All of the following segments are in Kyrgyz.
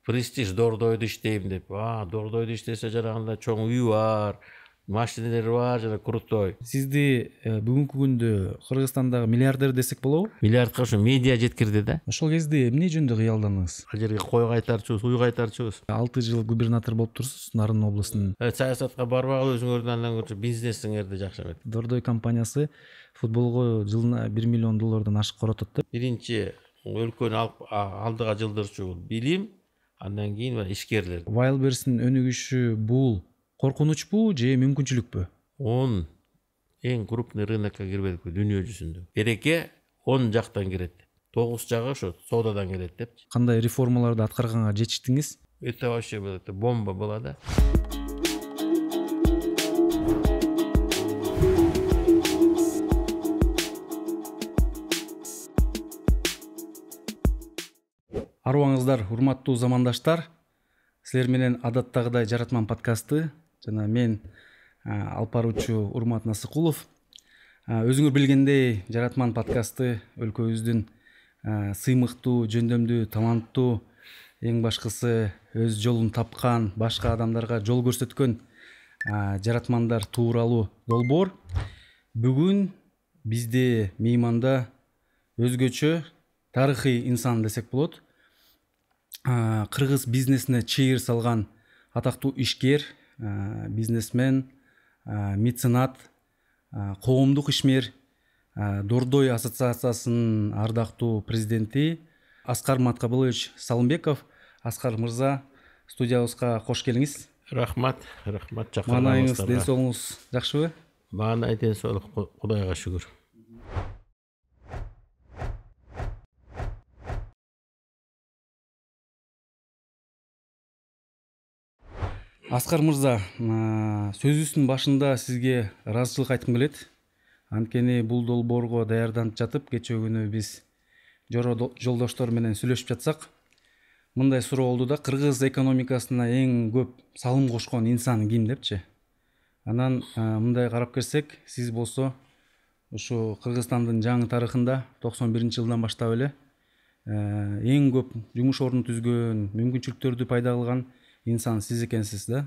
Престиж Дордойдо иштейм деп. Дордойдо иштесе жанагындай чоң үй бар, машинелери бар, жана крутой. Сизди бүгүнкү күндө Кыргызстандагы миллиардер десек болобу? Миллиардка ушу медиа жеткирди да. Ошол кезде эмне жөнүндө кыялдандыңыз? Ал жерге кой кайтарчубуз, уй кайтарчубуз. 6 жыл губернатор болуп турсуз Нарын областынын. Саясатка барбагыла өзүңөрдүн андан көрчү бизнесиңерди жакшы эметет. Дордой компаниясы футболго жылына $1 миллион ашык коротот да. Биринчи өлкөнү алдыга жылдырчу билим, андан кийин ишкерлер. Wildberries'in өнүгүшү бул коркунучпу же мүмкүнчүлүкпү? 10 эң крупный рынокко кирбедикпи дүйнө жүзүндө. Береке 10 жактан кирет. 9 жагы ошо соодадан келет депчи. Кандай реформаларды аткарганга жетиштиңиз? Это вообще бомба была, да. Арыбаңыздар, урматтуу замандаштар. Силер менен адаттагыдай Жаратман подкасты жана мен алып баруучу Урмат Насыкулов. Өзүңөр билгендей, Жаратман подкасты өлкөбүздүн сыймыктуу, жөндөмдүү, таланттуу, эң башкысы өз жолун тапкан, башка адамдарга жол көрсөткөн жаратмандар тууралуу долбоор. Бүгүн бизде мейманда өзгөчө тарыхый инсан десек болот. Кыргыз бизнесине чыйыр салган атактуу ишкер, бизнесмен, меценат, коомдук ишмер, Дордой ассоциациясынын ардактуу президенти Аскар Маткабылович Салымбеков. Аскар мырза, студиябызга кош келиңиз. Рахмат, чакырганыңыздарга. Маанайыңыз, ден соолугуңуз жакшыбы? Маанай, ден соолук, Кудайга шүгүр. Аскар мырза, сөзүбүздүн башында сизге ыраазычылык айткым келет. Анткени бул долбоорго даярданып жатып, кечээ күнү биз жолдоштор менен сүйлөшүп жатсак, мындай суроо болду да: кыргыз экономикасына эң көп салым кошкон инсан ким депчи. Анан мындай карап келсек, сиз болсо ушу Кыргызстандын жаңы тарыхында 91-жылдан баштап эле эң көп жумуш ордун түзгөн, мүмкүнчүлүктөрдү пайда кылган инсан сиз экенсиз да.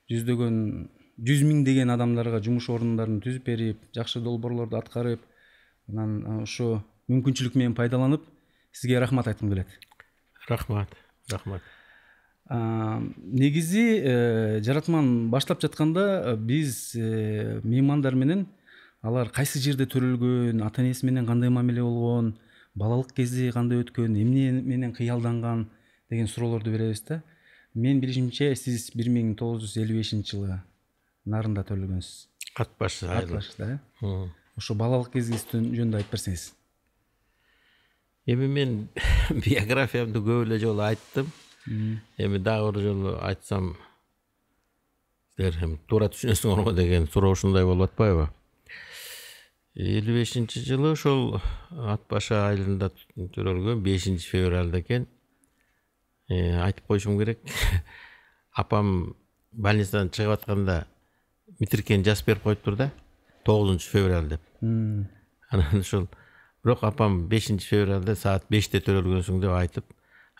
100 миңдеген адамдарга жумуш ордундарын түзүп берип, жакшы долбоорлорду аткарып, анан ушу мүмкүнчүлүк менен пайдаланып, сизге рахмат айткым келет. Рахмат. Негизи Жаратман баштап жатканда биз меймандар менен алар кайсы жерде төрөлгөн, ата-энеси менен кандай мамиле болгон, балалык кези кандай өткөн, эмне менен кыялданган деген суроолорду беребиз да. Мен билишимче, сиз 1955-жылы Нарында төрөлгөнсүз. Ат башы айыл. Да. Ошо балалык кезиңиз жөнүндө айтып берсеңиз. Эми мен биографиямды көп эле жолу айттым. Эми дагы бир жолу айтсам, силер туура түшүнөсүңөр деген суроо ушундай болуп атпайбы? 55-жылы ошол Ат башы айылында төрөлгөн, 5-февралда экен. Айтып коюшум керек. Апам больницадан чыгып атканда Митиркен жазып берип коюптур да, 9-февраль деп. Анан ошол бирок апам 5-февралда саат 5-те төрөлгөнсүң деп айтып,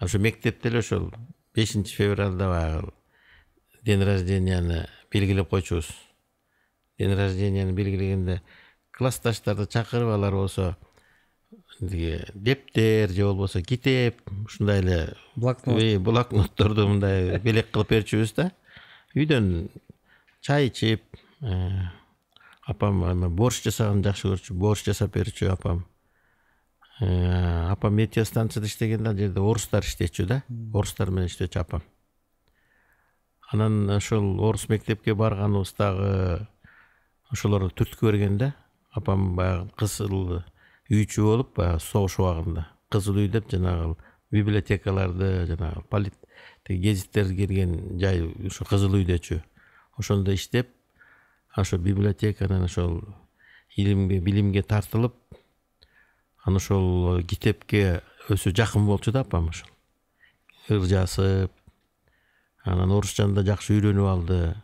ошо мектепте эле ошол 5-февралда баягы день рожденияны белгилеп койчубуз. День рожденияны белгилегенде классташтарды чакырып, алар болсо дептер же болбосо китеп, ушундай эле блокнотторду мындай белек кылып берчүбүз да. Үйдөн чай ичип, апам борщ жасаганды жакшы көрчү, борщ жасап берчү апам. Апам метеостанцияда иштегенде ал жерде орустар иштечү да, орустар менен иштечү апам. Анан ошол орус мектепке барганыбыздагы ошолорду түрткү бергенде, апам баягы кызыл үйчү болуп, баягы согуш убагында кызыл үй деп жанагы библиотекаларды, жанагы гезиттерди келген жай ушу кызыл үйдөчү. Ошондо иштеп, ошо библиотеканын ошол илимге, билимге тартылып, анан ошол китепке өсү жакын болчу да апам ошол. Ыр жазып, анан орусчаны да жакшы үйрөнүп алды.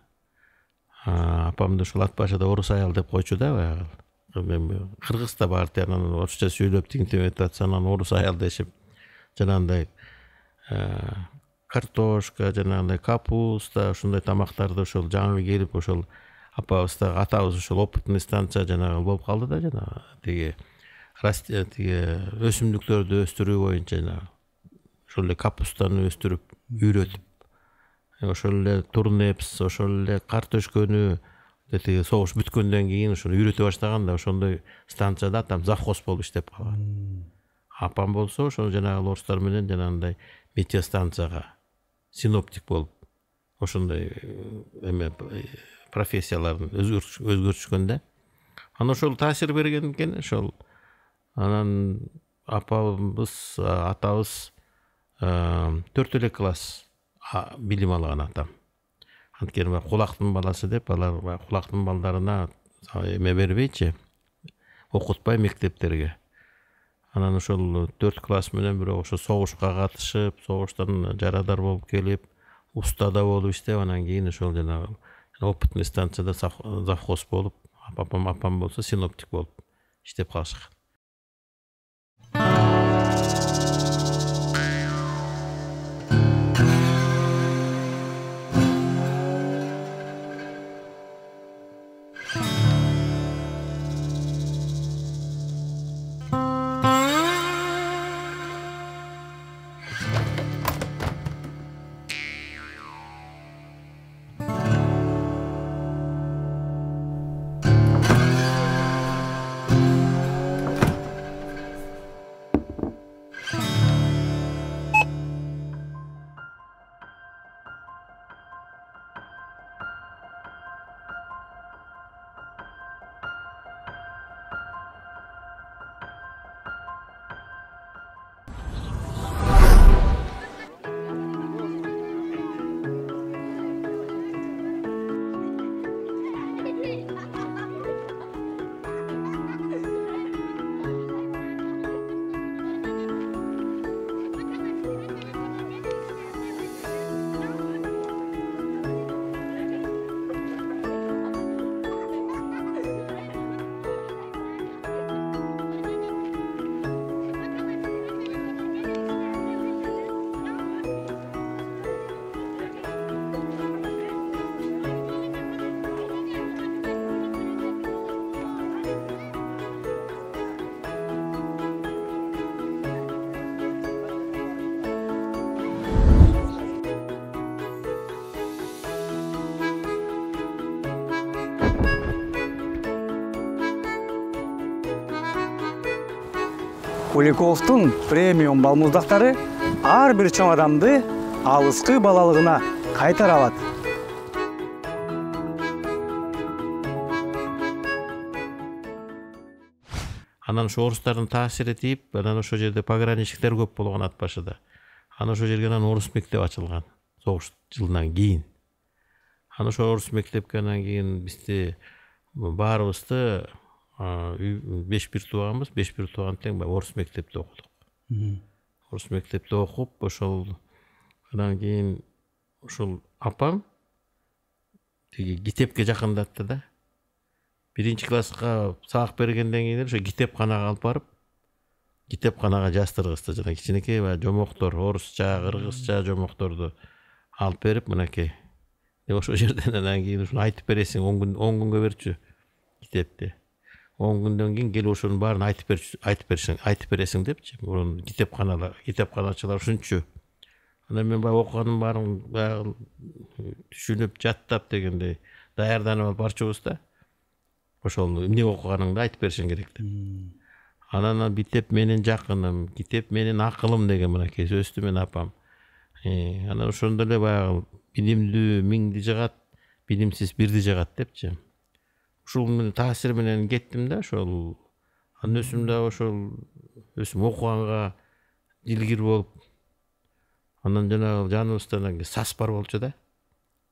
Апамды ошол Ат башыда орус аял деп койчу да баягы. Кыргызда барты, анан орусча сүйлөп тиңтеп атса, анан орус аял дешип, жанагындай картошка, жанагындай капуста, ушундай тамактарды ошол жаңы келип ошол апабыз да атабыз ошол опытный станция жанагы болуп калды да, жанагы тиги өсүмдүктөрдү өстүрүү боюнча жанагы ошол эле капустаны өстүрүп үйрөтүп, ошол эле турнепс, ошол эле картөшкөнү тиги согуш бүткөндөн кийин ошону үйрөтө баштаганда ошондой станцияда атам завхоз болуп иштеп калган. Апам болсо ошол жанагы орустар менен жанагындай метеостанцияга синоптик болуп ошондой эме профессияларын өзгөртүшкөн да. Анан ошол таасир берген экен ошол. Анан апабыз, атабыз 4 эле класс билим алган атам. Анткени кулактын баласы деп алар кулактын балдарына эме бербейчи, окутпай мектептерге. Анан ошол 4 класс менен бирок ошо согушка катышып, согуштан жарадар болуп келип, устада болуп иштеп, анан кийин ошол жанагы опытный станцияда завхоз болуп, апам болсо синоптик болуп иштеп калышкан. Куликовдун премиум балмуздактары ар бир чоң адамды алыскы балалыгына кайтара алат. Анан ошо орустардын таасири тиип, анан ошол жерде пограничниктер көп болгон ат башыда. Анан ошол жерге анан орус мектеп ачылган согуш жылынан кийин. Анан ошо орус мектепке анан кийин бизди баарыбызды 5 бир тууганбыз, 5 бир тууган тең орус мектепте окудук. Орус мектепте окуп, ошол анан кийин ошол апам тиги китепке жакындатты да. 1 класска сабак бергенден кийин ошо китепканага алып барып, китепканага жаздыргызды. Жана кичинекей жомоктор, орусча, кыргызча жомокторду алып берип, мынакей. Ошол жерден анан кийин ушуну айтып бересиң, 10 күнгө берчү китепти. 10 күндөн кийин келип ошонун баарын айтып бересиң депчи. Мурун китепканачылар ушунчу. Анан мен баягы окуганын баарын түшүнүп, жаттап дегендей даярданып алып барчубуз да. Ошол эмне окуганыңды айтып беришиң керек деп. Анан китеп менин жакыным, китеп менин акылым деген мынакей сөздү мен апам. Анан ошондо эле баягы билимдүү миңди жыгат, билимсиз бирди жыгат депчи. Ушул менен таасир менен кеттим да ошол. Анын өсүм окуганга дилгир болуп. Анан жанагы жаныбызда сас бар болчу да.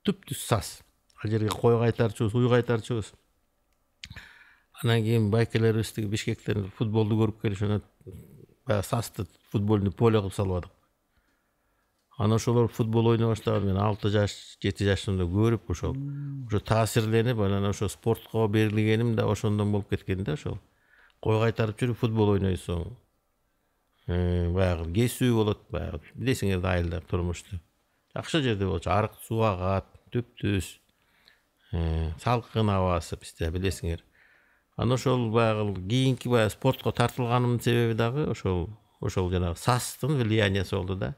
Түптүз сас. Ал жерге кой кайтарчубуз, уй кайтарчубуз. Анан кийин байкелерибиз Бишкектен футболду көрүп келишип, баягы састы футбольный поле кылып салбадык. Анан ошолор футбол ойной баштаган, мен 6 жаш, 7 жашымда көрүп ошо таасирленип, анан ошо спортко берилгеним да ошондон болуп кеткен да ошол. Кой кайтарып жүрүп футбол ойнойсуң. Баягы кесүү болот, баягы билесиңер да айылда турмушту. жакшы жерде болчу, арык суу агат, түптүз, салкын абасы бизде билесиңер. Анан ошол баягы кийинки баягы спортко тартылганымдын себеби дагы ошол жанагы САСтын влияниясы болду да.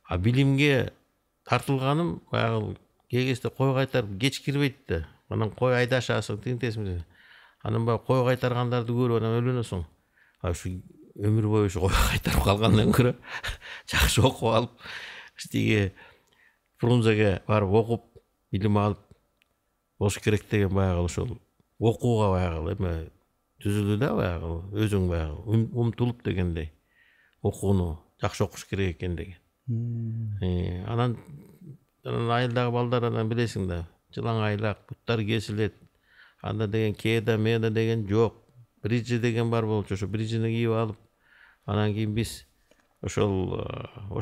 А билимге тартылганым баягы кээ кезде кой кайтарып кеч кирбейт да. Анан кой айдашасың, тигинтесиң. Анан баягы кой кайтаргандарды көрүп анан өлөнөсүң. Ушу өмүр бою ушу кой кайтарып калгандан көрө жакшы окуп алып, тиги Фрунзеге барып окуп, билим алып болуш керек деген баягы ошол окууга баягы эме түзүлдү да, баягы өзүң баягы умтулуп дегендей окууну жакшы окуш керек экен деген. Анан айылдагы балдар анан билесиң да, жылаң айлак, буттар кесилет. Анда деген кеда меда деген жок. Бриджи деген бар болчу, ошо бриджини кийип алып, анан кийин биз ошол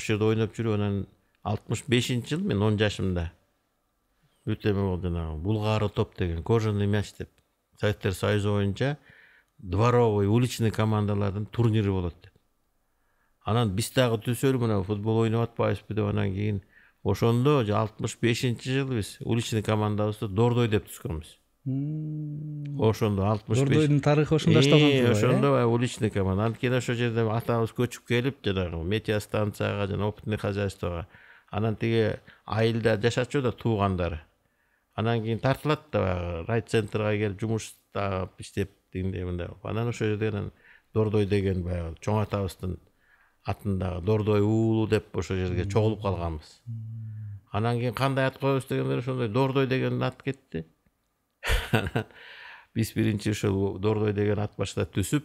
жерде ойноп жүрүп, анан 65-жыл мен 10 жашымда өтө эме болду, жанагы Булгары топ деген кожаный мяч деп Советтер Союзу боюнча дворовый, уличный командалардын турнири болот деп. Анан биз дагы түзөлүп мына футбол ойноп атпайбызбы деп, анан кийин ошондо 65-жыл биз уличный командабызды Дордой деп түзгөнбүз. Ошондо 65. Дордойдун тарыхы ошондо башталган. Ошондо уличный команда. Анткени ошол жерде атабыз көчүп келип, жанагы метеостанцияга жана опытный хозяйствого. Анан тиги айылда жашачу да туугандары. Анан кийин тартылат да райцентрга келип жумушта иштеп дегендей мындай. Анан ошол жерден Дордой деген баягы чоң атабыздын атындагы Дордой уулу деп ошол жерге чогулуп калганбыз. Анан кийин кандай ат коебуз дегендер ошондой Дордой деген ат кетти. Биз биринчи ошол Дордой деген ат баштап түзүп,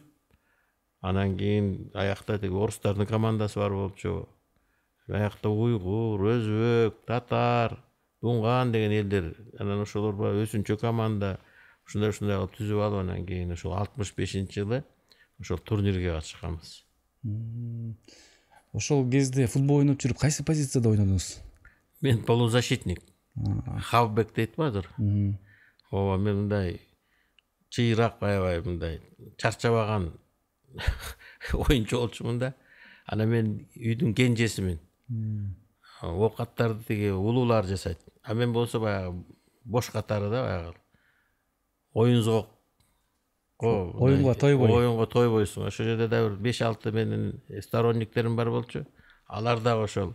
анан кийин аякта тиги орустардын командасы бар болчу. Аякта уйгур, өзбек, татар, дунган деген элдер, анан ошолор баягы өзүнчө команда ушундай кылып түзүп алып, анан кийин ошол 65-жылы ошол турнирге катышканбыз. Ошол кезде футбол ойноп жүрүп кайсы позицияда ойнодуңуз? Мен полузащитник. Хавбек дейт базыр. Ооба, мен мындай чыйрак, аябай мындай чарчабаган оюнчу болчумун да. Анан мен үйдүн кенжесимин. Оокаттарды тиги улуулар жасайт. А мен болсо баягы бош катары да, баягы оюнзук. Оюнго тойбой. Оюнго тойбойсуң. Ошол жерде да бир 5-6 менин сторонниктерим бар болчу. Алар дагы ошол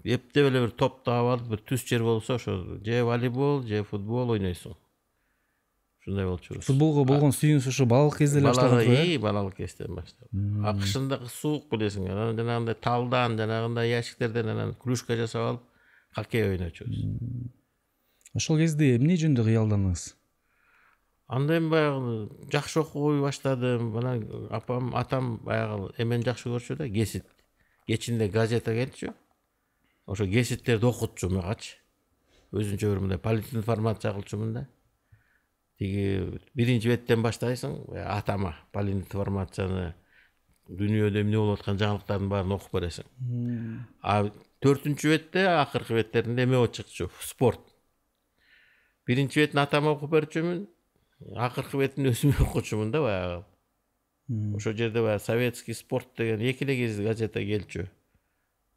эптеп эле бир топ таап алып, бир түз жер болсо ошо же волейбол, же футбол ойнойсуң. Ушундай болчубуз. Футболго болгон сүйүүнүз ошо балалык кезде эле башталган. Балалык кезден баштап. Акшындагы суук билесиң, анан жанагындай талдан, жанагындай ящиктерден анан клюшка жасап алып, хоккей ойночубуз. Ошол кезде эмне жөнүндө кыялдандыңыз? Анда эми баягы жакшы окуй баштадым. Анан атам баягы эмени жакшы көрчү да, гесит. Кечинде газета келчү. Ошо геситтерди окутчу магачы. Өзүнчө бир мындай политинформация кылчумун да. Тиги биринчи беттен баштайсың, атама политинформацияны, дүйнөдө эмне болуп аткан жаңылыктардын баарын окуп бересиң. А 4-чү бетте, акыркы беттеринде эме чыкчу, спорт. Биринчи бетин атама окуп берчүмүн, акыркы бетин өзүм окучумун да баягы. Ошол жерде баягы советский спорт деген экиле газета келчү.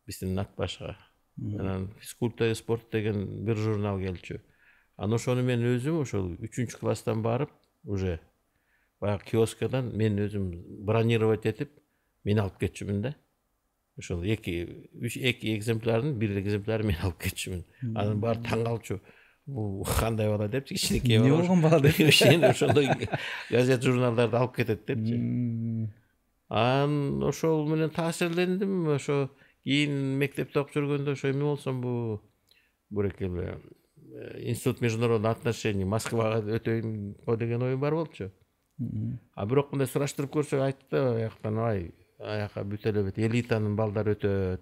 Биздин ат башка. Анан физкультура и спорт деген бир журнал келчү. Анан ошону мен өзүм ошол 3-чү класстан барып, уже баягы киоскадан мен өзүм бронировать этип, мен алып кетчүмүн да. Ошол 2 экземплярдын бир экземплярын мен алып кетчүмүн. Анан баары таң калчу. Бул кандай бала деп, кичинекей бала. Не болгон бала деп. Ошондой газет журналдарды алып кетет депчи. Анан ошол менен таасирлендим. Ошо кийин мектепте окуп жүргөндө ошо эме болсом бу бурекеле институт международных отношений Москвага өтөйүн деген оюм бар болчу. А бирок мындай сураштырып көрсөк айтты, аяктан аяка бүтө эле бет элитанын балдары өтөт.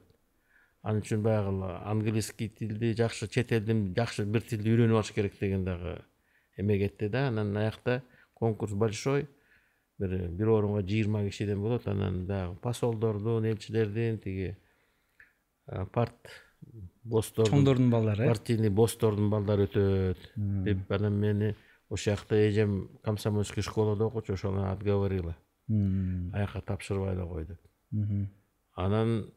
Анын үчүн баягы английский тилди жакшы, чет элдин жакшы бир тилди үйрөнүп алыш керек деген дагы эме кетти да. Анан аякта конкурс большой. Бир орунга 20 кишиден болот. Анан дагы посолдордун, элчилердин, тиги чоңдордун балдары, партийный босстордун балдары өтөт деп, анан мени ошол жакта эжем комсомольский школада окучу, ошону отговорила. Аякка тапшырбай эле кой деп. Анан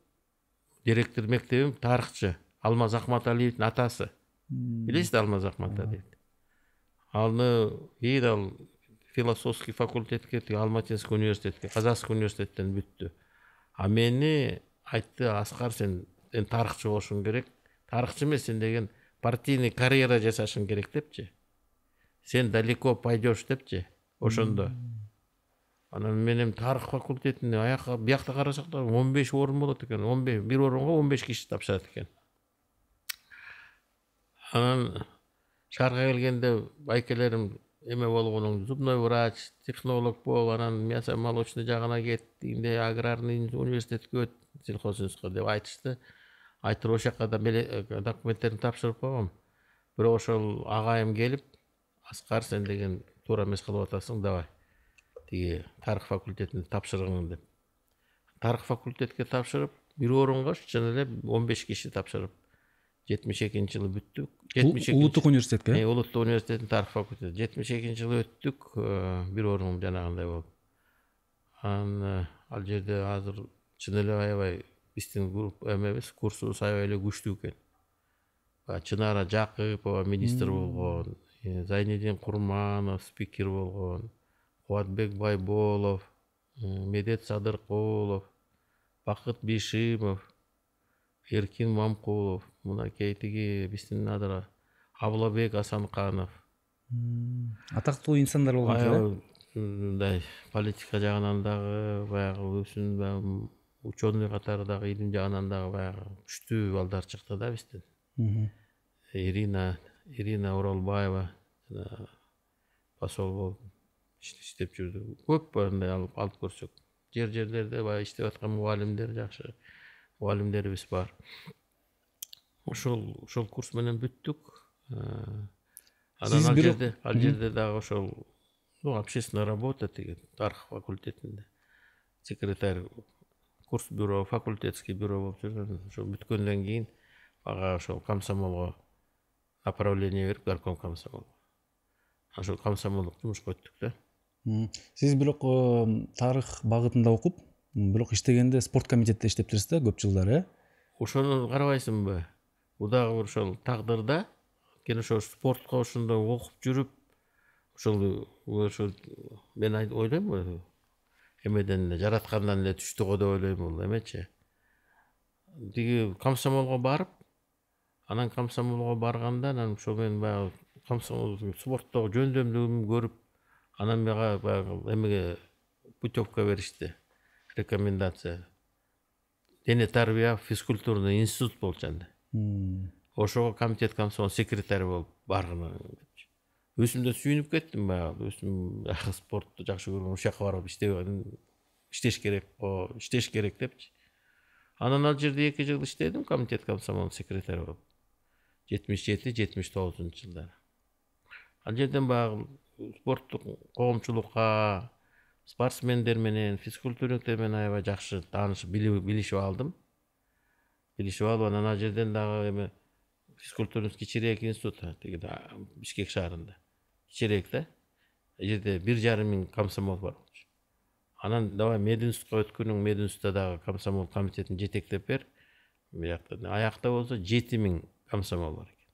директор мектебим тарыхчы Алмаз Акматалиевдин атасы. Билесиз да Алмаз Акматалиевди? Аны кийин ал философский факультетке, Алматинский университетке, Казакский университеттен бүттү. А мени айтты, Аскар, сен тарыхчы болушуң керек. Тарыхчы эмес, сен деген партийный карьера жасашың керек депчи. Сен далеко пойдешь депчи. Ошондо. Анан менин тарых факультетине биякта карасак да 15 орун болот экен. 15, бир орунга 15 киши тапшырат экен. Анан шаарга келгенде байкелерим эме болгонуң, зубной врач, технолог бол, анан мясо-молочный жагына кет, инде аграрный университетке өт, сельхозинститутка деп айтышты. Айтыр ошол жака да документтерин тапшырып койгом. Бирок ошол агайым келип, Аскар, сен деген туура эмес кылып атасың, давай. Тиги тарых факультетине тапшыргың деп. Тарых факультетке тапшырып, бир орунга чын эле 15 киши тапшырып, 72-жылы бүттүк. Улуттук университетке? Улуттук университеттин тарых факультети. 72-жылы өттүк, бир орун жанагындай болуп. Анан ал жерде азыр чын эле аябай биздин групп эмебиз, курсубуз аябай эле күчтүү экен. Чынара Жакыпова министр болгон, Зайнидин Курманов спикер болгон, Кубатбек Байболов, Медет Садыркулов, Бакыт Бишимов, Эркин Мамкулов, мынакей тиги биздин адыр Абылабек Асанканов. Атактуу инсандар болгон. Мындай политика жагынан дагы, баягы өзүнүн ученый катары дагы, илим жагынан дагы баягы күчтүү балдар чыкты да бизден. Ирина Оролбаева посол болуп иштеп жүрдү. Көп андай алып көрсөк. Жерлерде баягы иштеп аткан мугалимдер жакшы. Мугалимдерибиз бар. Ошол курс менен бүттүк. Анан ал жерде дагы ошол общественная работа деген тарых факультетинде секретарь, курс бюро, факультетский бюро болуп жүргөн. Ошол бүткөндөн кийин ага ошол комсомолго направление берип, горком комсомол. Ошол комсомолдук жумушка өттүк да. Сиз бирок тарых багытында окуп, бирок иштегенде спорт комитетте иштептирсиз да көп жылдар, э? Ошону карабайсыңбы? Бул дагы ошол тагдырда, кene ошол спортко ошондой окуп жүрүп, ошол мен ойлойм, эмеден жараткандан эле түштү го деп ойлойм, бул эмечи. Тиги комсомолго барып, анан комсомолго барганда, анан ошол мен баягы комсомол спорттогу жөндөмдүгүмдү көрүп, анан мага баягы эмеге путевка беришти, рекомендация. Дене тарбия физкультурный институт болчу анда. Ошого комитет комсомол секретарь болуп барганы. Өзүмдөн сүйүнүп кеттим, баягы өзүм спортту жакшы көргөн, ошол жака барып иштеш керек депчи. Анан ал жерде 2 жыл иштедим, комитет комсомол секретарь болуп. 77-79 жылдары. Ал жерден баягы спорттук коомчулукка, спортсмендер менен, физкультурниктер менен аябай жакшы таанышып, билишип алдым. Анан ал жерден дагы эме физкультурный кичирээк институт, тиги Бишкек шаарында. Кичирээк да. Ал жерде 1,5 миң комсомол бар. Анан давай мединститутка өткөнүң, мединститутта дагы комсомол комитетин жетектеп бер. Аякта болсо 7 миң комсомол бар экен.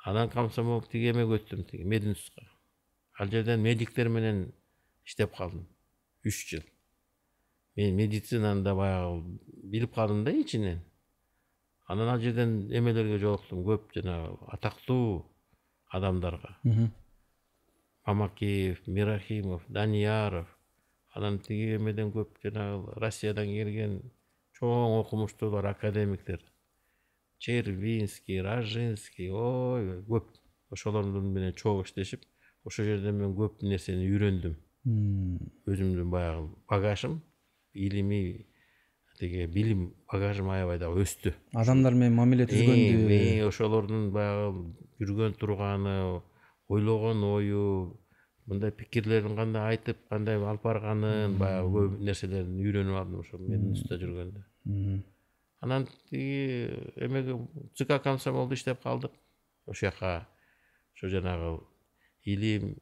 Анан комсомол тиги эмеге өттүм, тиги мединститутка. Ал жерден медиктер менен иштеп калдым 3 жыл. Мен медицинаны да баягы билип калдым да ичинен. Анан ал жерден эмелерге жолуктум, көп жана атактуу адамдарга. Мамакеев, Мирахимов, Данияров. Анан тиги эмеден көп жана Россиядан келген чоң окумуштуулар, академиктер. Червинский, Рожинский, ой, көп. Ошолордун менен чогуу иштешип, ошол жерден мен көп нерсени үйрөндүм. Өзүмдүн баягы багажым, илимий тиги билим багажым аябай да өстү. Адамдар менен мамиле түзгөндү. Ошолордун баягы жүргөн турганы, ойлогон ою, мындай пикирлерин кандай айтып, кандай алып барганын, баягы көп нерселерин үйрөнүп алдым ошол мединститутта жүргөндө. Анан тиги эмеге ЦК комсомолдо иштеп калдык. Ошол жака ошо жанагы илим,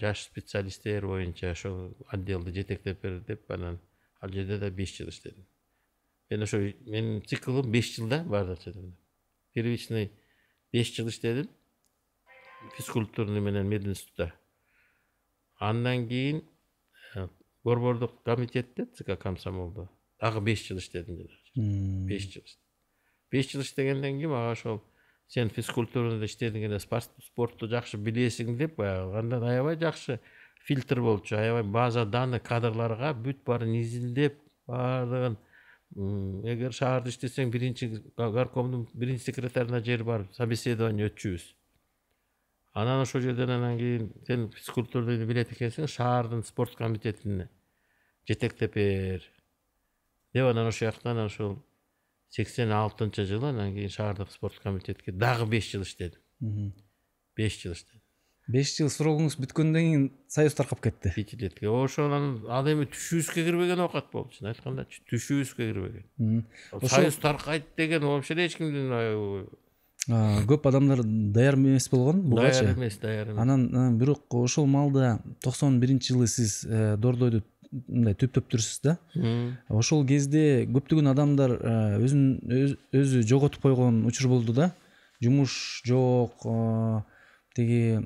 жаш специалисттер боюнча ошол отделди жетектеп бер деп, анан ал жерде да 5 жыл иштедим. мен ошо менин циклым 5 жылда бардырча. Первичный 5 жыл иштедим. Физкультурный менен мединститутта. Андан кийин борбордук комитетте ЦК комсомолдо дагы 5 жыл иштедим. 5 жыл. 5 жыл иштегенден кийин мага ошол сен физкультурада иштедиң, спортту жакшы билесиң деп андан аябай жакшы фильтр болчу, аябай база данных кадрларга бүт баарын изилдеп, баардыгын эгер шаарда иштесең биринчи горкомдун биринчи секретарына жер барып собеседование өтчүбүз. Анан ошол жерден анан кийин сен физкультурду билет экенсиң, шаардын спорт комитетине жетектеп бер деп анан ошол жактан ошол 86-жылы анан кийин шаардык спорт комитетке дагы 5 жыл иштедим. 5 жыл иштедим. 5 жыл срогуңуз бүткөндөн кийин союз таркап кетти. Пятилетке. Ошонун ал эми түшүүбүзгө кирбеген оокат болду. Чын айтканда түшүүбүзгө кирбеген. Союз таркайт деген вообще эч кимдин Көп адамдар даяр эмес болгон бугачы. Даяр эмес. Анан бирок ошол маалда 91-жылы сиз Дордойду мындай түптөп жүрсүз да. Ошол кезде көптөгөн адамдар өзү жоготуп койгон учур болду да. Жумуш жок, тиги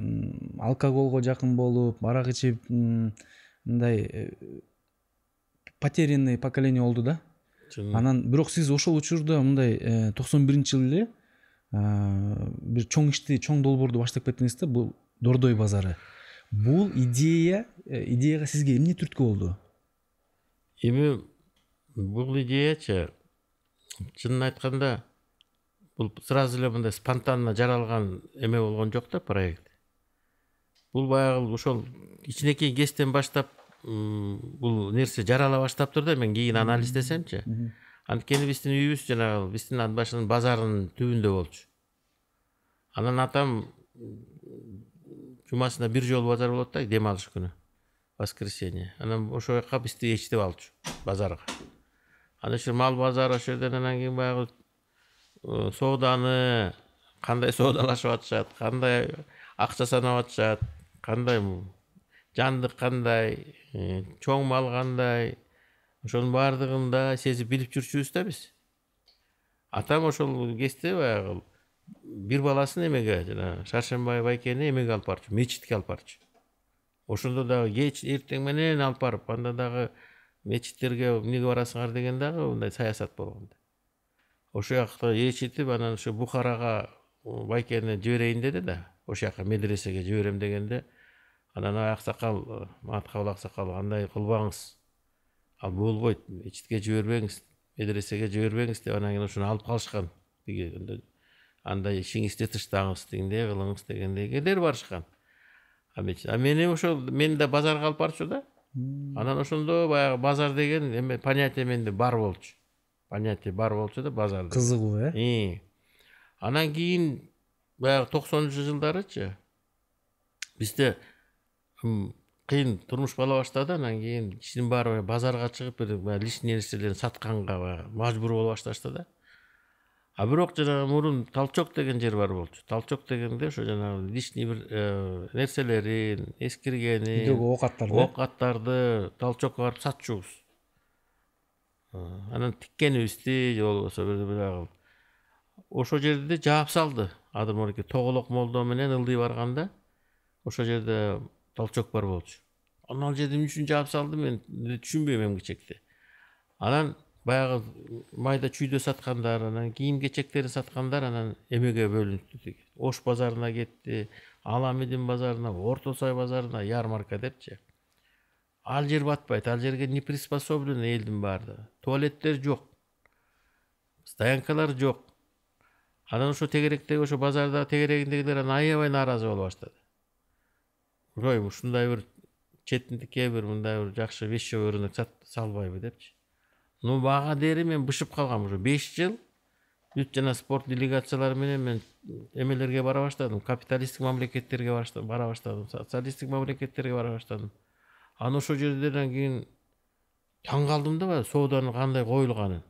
алкоголго жакын болуп, арак ичип, мындай потерянный поколение болду да. Анан бирок сиз ошол учурда мындай 91-жылы бир чоң ишти, чоң долбоорду баштап кеттиңиз да, бул Дордой базары. Бул идеяга сизге эмне түрткү болду? Эми бул идеячы чынын айтканда бул сразу эле мындай спонтанно жаралган эме болгон жок да проект. Бул баягы ошол кичинекей кезден баштап бул нерсе жарала баштаптыр да, мен кийин анализдесемчи. Анткени биздин үйүбүз жанагы биздин Атбашынын базарынын түбүндө болчу. Анан атам жумасына бир жолу базар болот да, дем алыш күнү. Воскресенье. Анан ошол жака бизди ээрчитип алчу базарга. Анан ошо мал базары ошол жерден анан кийин баягы сооданы кандай соодалашып атышат, кандай акча санап атышат, кандай жандык кандай, чоң мал кандай, ошонун баардыгын да сезип билип жүрчүбүз да биз. Атам ошол кезде баягы бир баласын эмеге, жана Шаршембай байкени эмеге алып барчу, мечитке алып барчу. Ошондо дагы кеч эртең менен алып барып, анда дагы мечиттерге эмнеге барасыңар деген дагы мындай саясат болгон. Ошол жакта ээрчитип, анан ошо Бухарага байкени жиберейин деди да, ошол жака медресеге жиберем дегенде, анан аксакал, Маткабыл аксакал, андай кылбаңыз. Ал болбойт, мечитке жибербеңиз, медресеге жибербеңиз деп анан кийин ошону алып калышкан. Андай ишиңизди тыштаңыз, тигиндей кылыңыз дегендей кедер барышкан. Мени ошол мени да базарга алып барчу да. Анан ошондо баягы базар деген эме понятие менде бар болчу. Понятие бар болчу да базар. Кызыгуу, Анан кийин баягы 90-жылдарычы бизде кыйын турмуш боло баштады, анан кийин кишинин баары базарга чыгып бир лишний нерселерин сатканга мажбур боло башташты да. Бирок жана мурун Талчок деген жер бар болчу. Талчок дегенде ошо жана лишний бир нерселерин, эскиргени, оокаттарды Талчокко барып сатчубуз. Анан тиккенибизди же болбосо бир ошол жерде жаап салды. Адырморке Тоголок молдо менен ылдый барганда ошол жерде Талчок бар болчу. Анан ал жерде эмне үчүн жаап салды, мен түшүнбөйм эмгичекти. Анан баягы майда чүйдө саткандар, анан кийим кечектерин саткандар анан эмеге бөлүндү. Ош базарына кетти, Аламедин базарына, Орто Сай базарына, ярмарка депчи. Ал жер батпайт, ал жерге не приспособлено элдин баардыгы. Туалеттер жок. Стоянкалар жок. Анан ошо тегеректеги ошо базарда тегерегиндегилер аябай нааразы боло баштады. Ушундай бир четиндикке бир мындай бир жакшы вещевой рынок салбайбы депчи. Бага дери мен бышып калгам уже 5 жыл. Бүт жана спорт делегациялары менен мен эмелерге бара баштадым. Капиталисттик мамлекеттерге бара баштадым. Социалисттик мамлекеттерге бара баштадым. Анан ошол жерден кийин таң калдым да сооданын кандай коюлганын.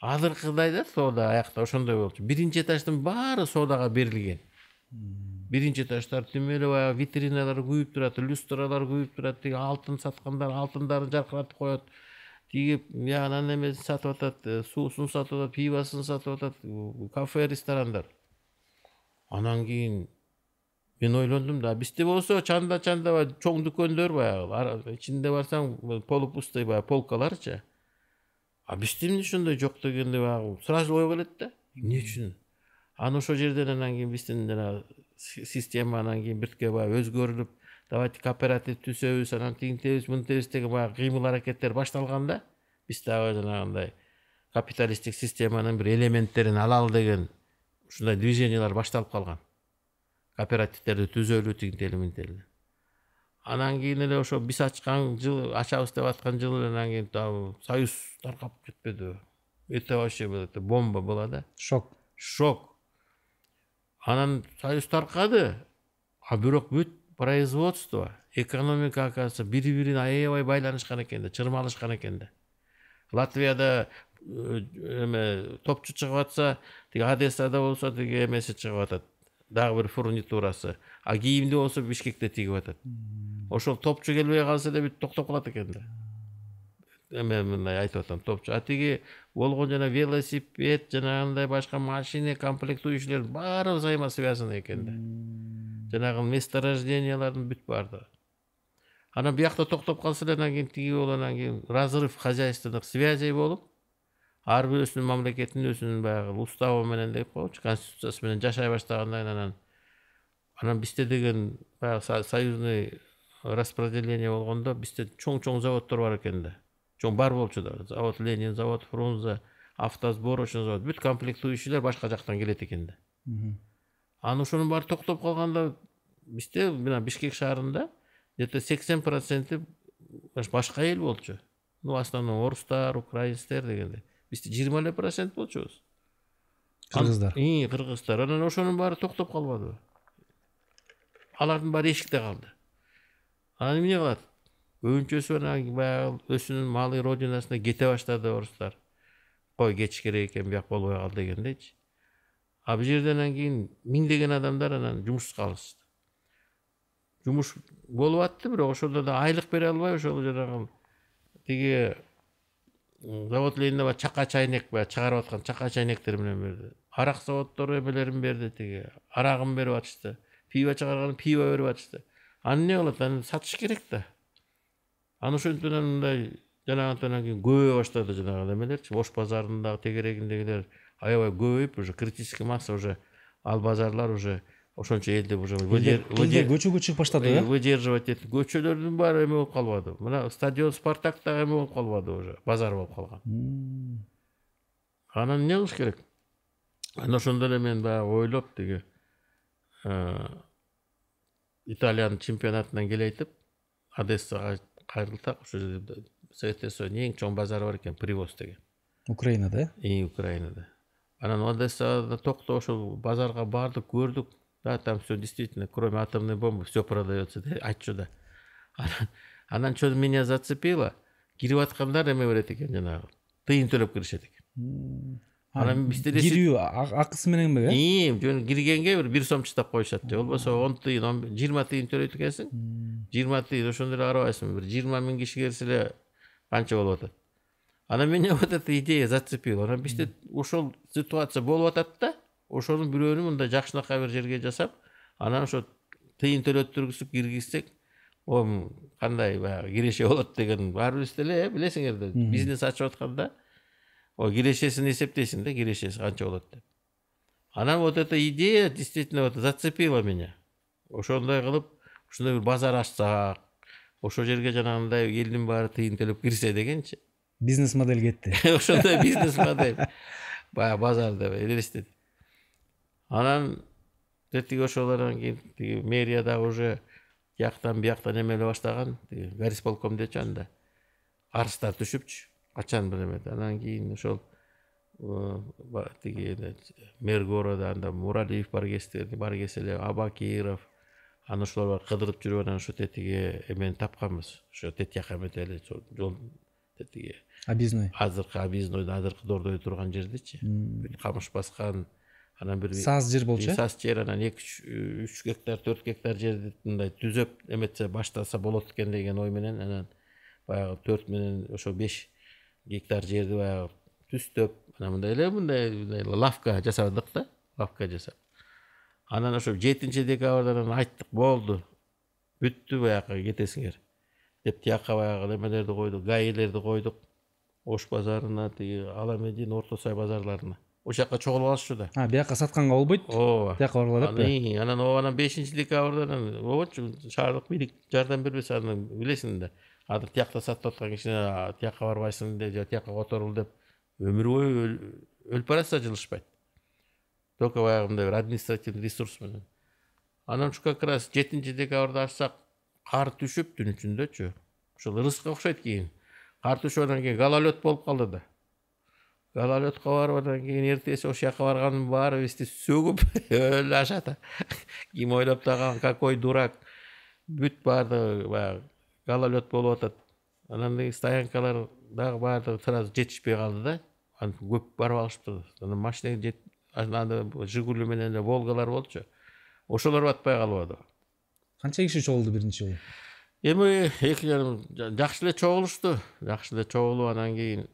Азыркыдай да соода аякта ошондой болчу. Биринчи этаждын баары соодага берилген. Биринчи этаждар түм эле баягы витриналар күйүп турат, люстралар күйүп турат, алтын саткандар алтындарын жаркыратып коет. тиги ягынан немесин сатып атат, суусун сатып атат, пивосын сатып атат, кафе, ресторандар. Анан кийин мен ойлондум да, бизде болсо чанда чоң дүкөндөр баягы, ичинде барсаң полупустой баягы полкаларчы. А бизде эмне ошондой жок дегенде баягы сразу ой келет да. Эмне үчүн? Аны ошол жерден анан кийин биздин жана система анан кийин биртке баягы өзгөрүлүп, давайте кооператив түзөбүз, анан тигинтебиз, мынтебиз деген баягы кыймыл аракеттер башталганда, биз дагы жанагындай капиталисттик системанын бир элементтерин алалы деген ушундай движениялар башталып калган. Кооперативтерди түзөлүү тигинтели. Анан кийин эле ошо биз ачкан жыл, ачабыз деп аткан жыл анан кийин союз таркап кетпеди. Это вообще бомба была да. Шок. Анан союз таркады, а бирок бүт производство, экономика акасы бири-бирин аябай байланышкан экен да, чырмалышкан экен да. Латвияда топчу чыгып атса, тиги Одессада болсо тиги эмеси чыгып атат. Дагы бир фурнитурасы. А кийимди болсо Бишкекте тигип атат. Ошол топчу келбей калса да бүт токтоп калат экен да. Мен мындай айтып атам, топчу. А тиги болгон жана велосипед, жанагындай башка машина комплектующийлер баары взаимосвязаны экен да. Жанагы месторождениялардын бүт баардыгы. Анан биякта токтоп калса эле анан кийин тиги болуп, анан кийин разрыв хозяйственных связей болуп, ар бирөсүнүн мамлекеттин өзүнүн баягы уставы менен деп коечу, конституциясы менен жашай баштагандан анан бизде деген баягы союзный распределение болгондо бизде чоң заводдор бар экен да. Чоң бар болчу да. Завод Ленин, завод Фрунзе, автосбор, ошол завод. Бүт комплектующийлер башка жактан келет экен да. Анан ошонун баары токтоп калганда бизде мына Бишкек шаарында где-то 80% башка эл болчу. Ну, основном орустар, украинцтер дегенде. Бизде 20% болчубуз. Кыргыздар. Кыргыздар. Анан ошонун баары токтоп калбадыбы? Алардын баары эшикте калды. Анан эмне кылат? Көбүнчөсү анан баягы өзүнүн малы родинасына кете баштады орустар. Кой кетиш керек экен, бияк болбой калды дегендейчи. А бул жерден анан кийин миңдеген адамдар анан жумушсуз калышты. Жумуш болуп атты, бирок ошондо да айлык бере албай, ошол жанагы тиги завод Ленинде чака чайнек чыгарып аткан чака чайнектер менен берди. Арак заводдору эмелерин берди, тиги арагын берип атышты. Пиво чыгарган пиво берип атышты. Аны эмне кылат? Аны сатыш керек да. Аны ошентип мындай жанагындан кийин көбөйө баштады жанагы эмелерчи, Ош базарындагы тегерегиндегилер аябай көбөйүп, уже критический масса уже ал базарлар уже ошончо элди уже көчөгө чыгып баштады да. Выдерживать этип көчөлөрдүн баары эме болуп калбады. Мына стадион Спартак дагы эме болуп калбады уже, базар болуп калган. Анан эмне кылыш керек? Анан ошондо эле мен баягы ойлоп тиги Италиянын чемпионатынан келейтип, Одессага кайрылсак, ошо жерде Советский Союздун эң чоң базары бар экен, Привоз деген. Украинада? Украинада. Анан Одессада токтоп ошол базарга бардык, көрдүк. Да, там все действительно, кроме атомной бомбы, все продается. Айтчу да. Анан что меня зацепило, кирип аткандар эме берет экен жанагы. Тыйын төлөп киришет экен. Анан бизде кирүү акысы мененби, э? Жөн киргенге бир сом чыдап коюшат. Болбосо 10 тыйын, 20 тыйын төлөйт экенсиң. 20 тыйын ошондой эле карабайсың. Бир 20 миң киши келсе эле канча болуп атат. Анан меня вот эта идея зацепила. Анан бизде ошол ситуация болуп атат да. Ошонун бирөөнү мындай жакшынакай бир жерге жасап, анан ошо тыйын төлөттүргүзүп киргизсек, кандай баягы киреше болот деген баарыбыз деле билесиңер да. Бизнес ачып атканда кирешесин эсептейсиң да, кирешеси канча болот деп. Анан вот эта идея действительно вот зацепила меня. Ошондой кылып, ушундай бир базар ачсак, ошол жерге жанагындай элдин баары тыйын төлөп кирсе дегенчи. Бизнес модель кетти. Ошондой бизнес модель. Баягы базар деп элестет. Анан тиги ошолордон кийин мэрияда уже тияктан бияктан эмеле баштаган, горисполком дечи анда. Арыздар түшүпчү. Качан бир эме. Анан кийин ошол тиги мэр города анда Муралиев бар келсе, Абакиров, аны ошолор бар кыдырып жүрүп анан ошо тетиги эмени тапканбыз. Ошо тетияка эметели жол тетиги. Объездной. Объезднойдун азыркы дордой турган жердечи. Бүт камыш баскан. Анан бир саз жер болчу. Саз жер, анан 2-3 гектар, 4 гектар жерди мындай түзөп эметсе баштаса болот экен деген ой менен анан баягы 4 менен ошо 5 гектар жерди баягы түстөп анан мындай лавка жасадык да, лавка жасап. Анан ошо 7 декабрда айттык, болду, бүттү баягы кетесиңер деп тияка баягы немелерди койдук, гаилерди койдук. Ош базарына, тиги Аламедин, Орто Сай базарларына. Ошол жака чогулуп алышчу да. Бияка сатканга болбойт. Ооба. Тияка баргыла деппи? Анан 5 декабрда болчу, шаардык бийлик жардам бербесе анан билесиң да. Азыр тиякта сатып аткан кишине тияка барбайсың деп, же тияка которул деп өмүр бою өлүп баратса жылышпайт. Только баягы мындай бир административный ресурс менен. Анан ушу как раз 7 декабрда ачсак, кар түшүп түн ичиндөчү. Ошол ырыска окшойт кийин. Кар түшүп анан кийин гололед болуп калды да. Гололедко барып анан кийин эртеси ошол жака барганын баарыбызды сөгүп өлүп ашат. Ким ойлоп таган какой дурак. Бүт баардыгы баягы гололед болуп атат. Анан стоянкалар дагы баардыгы сразу жетишпей калды да. Анан көп барып алышты. Анан машина Жигули менен эле Волгалар болчу. Ошолор батпай калбады. Канча киши чогулду биринчи жолу? Эми жакшы эле чогулушту. Жакшы эле чогулуп анан кийин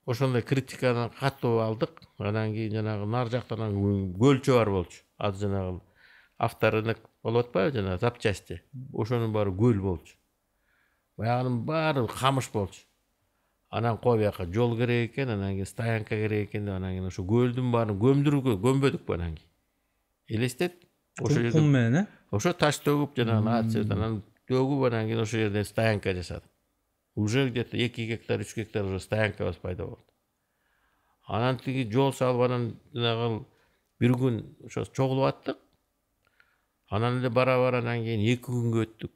ошондой критикадан каттуу алдык. Анан кийин жанагы нар жактан көлчө бар болчу. Азыр жанагы авторынок болуп атпайбы, жанагы запчасти. Ошонун баары көл болчу. Баягынын баары камыш болчу. Анан кой бияка жол керек экен, анан кийин стоянка керек экен деп, анан кийин ошо көлдүн баарын көмбөдүкпү анан кийин. Элестет? Ошо жерде Кум менен, ошо таш төгүп жанагы анан төгүп анан кийин ошо жерде стоянка жасадык. Уже где-то 2 гектар, 3 гектар уже стоянкабыз пайда болду. Анан тиги жол салып анан жанагы бир күн ошо чогулуп аттык. Анан эле бара анан кийин 2 күнгө өттүк.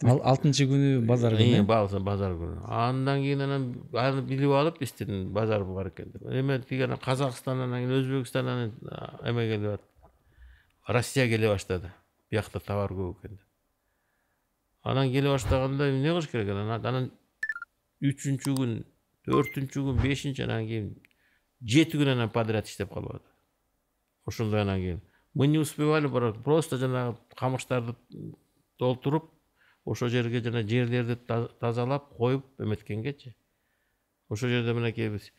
6-чы күнү базар күнү. Базар күнү. Андан кийин аны билип алып биздин базар бар экен деп. Эме тиги анан Казакстан, анан кийин Өзбекстандан эме келип атты. Россия келе баштады. Биякта товар көп экен деп. Анан келе баштаганда эмне кылыш керек? Анан 3-чү күн, 4-чү күн, 5-чи, анан кийин 7 күн анан подряд иштеп калбады. Ошондой анан кийин мы не успевали, просто жанагы камыштарды толтуруп, ошо жерге жана жерлерди тазалап коюп эметкенгечи. Ошо жерде мынакей биз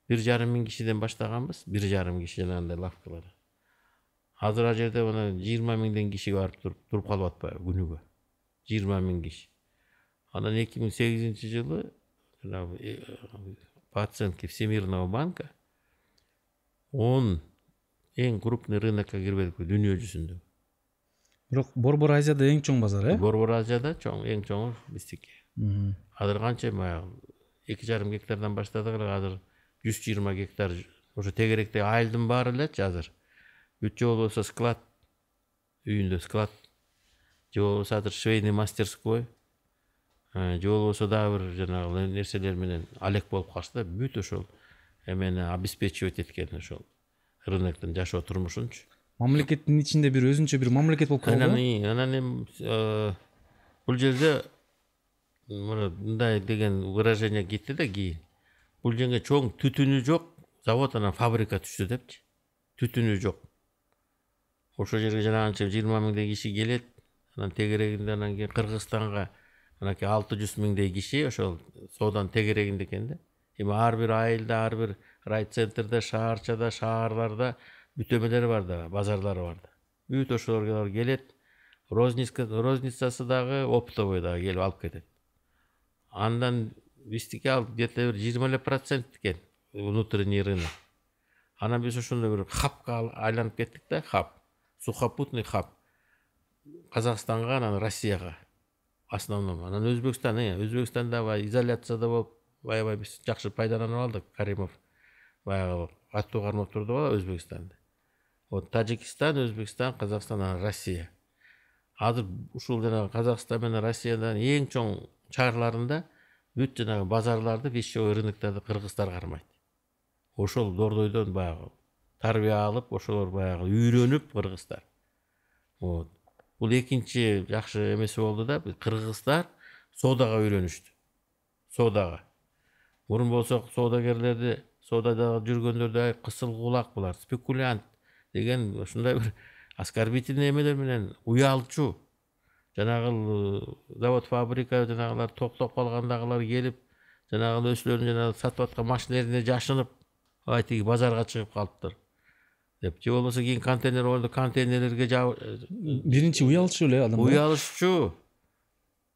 1,5 миң кишиден баштаганбыз, 1,5 киши жанагындай лавкалар. Азыр ал жерде мына 20 миңден киши барып туруп калып атпайбы күнүгө. 20 миң киши. Анан 2008-жылы жанагы по оценке Всемирного банка 10 эң крупный рынокко кирбедик дүйнө жүзүндө. Бирок Борбор Азияда эң чоң базар, Борбор Азияда эң чоңу биздики. Азыр канча 2,5 гектардан баштадык, азыр 120 гектар ошо тегеректе айылдын баары элечи азыр. Бүт же болбосо склад, үйүндө склад, же болбосо азыр швейный мастерской, же болбосо дагы бир жанагы нерселер менен алек болуп калышты да, бүт ошол эмени обеспечивать эткен ошол рыноктун жашоо турмушунчу. Мамлекеттин ичинде бир өзүнчө бир мамлекет болуп калды. Анан эми бул жерде мындай деген выражение кетти да кийин. Бул жерге чоң түтүнү жок завод, анан фабрика түштү депчи. Түтүнү жок. Ошол жерге жанагынча 20 миңдей киши келет. Анан тегерегинде анан кийин Кыргызстанга мынакей 600 миңдей киши ошол сооданын тегерегинде экен да. Эми ар бир айылда, ар бир райцентрде, шаарчада, шаарларда бүт эмелери бар да, базарлары бар да. Бүт ошолор келет. Розницасы дагы, оптовый дагы келип алып кетет. Андан биздики ал где-то 20% экен внутренний рынок. Анан биз ошондой бир хабка айланып кеттик да, хаб. Сухопутный хаб. Казакстанга, анан Россияга основном. Анан Өзбекстанда изоляцияда болуп, аябай биз жакшы пайдаланып алдык. Каримов баягы аттуу кармап турду го Өзбекстанды. Вот Тажикстан, Өзбекстан, Казакстан, анан Россия. Азыр ушул жана Казакстан менен Россиядан эң чоң чарларында бүт жанагы базарларды, вещевой рыноктарды кыргыздар кармайт. Ошол дордойдон баягы тарбия алып, ошолор баягы үйрөнүп кыргыздар. Вот. Бул экинчи жакшы эмеси болду да, кыргыздар соодага үйрөнүштү. Соодага. Мурун болсо соодагерлерди, соодада жүргөндөрдү кысыл кулак булар, спекулянт деген ушундай бир оскорбительный эмелер менен уялчу. Жанагы завод, фабрика жанагылар токтоп калгандагылар келип жанагы өзүлөрүнүн жанагы сатып аткан машинелерине жашынып тиги базарга чыгып калыптыр деп, же болбосо кийин контейнер болду, контейнерлерге биринчи уялышчу эле адамдар. уялышчу,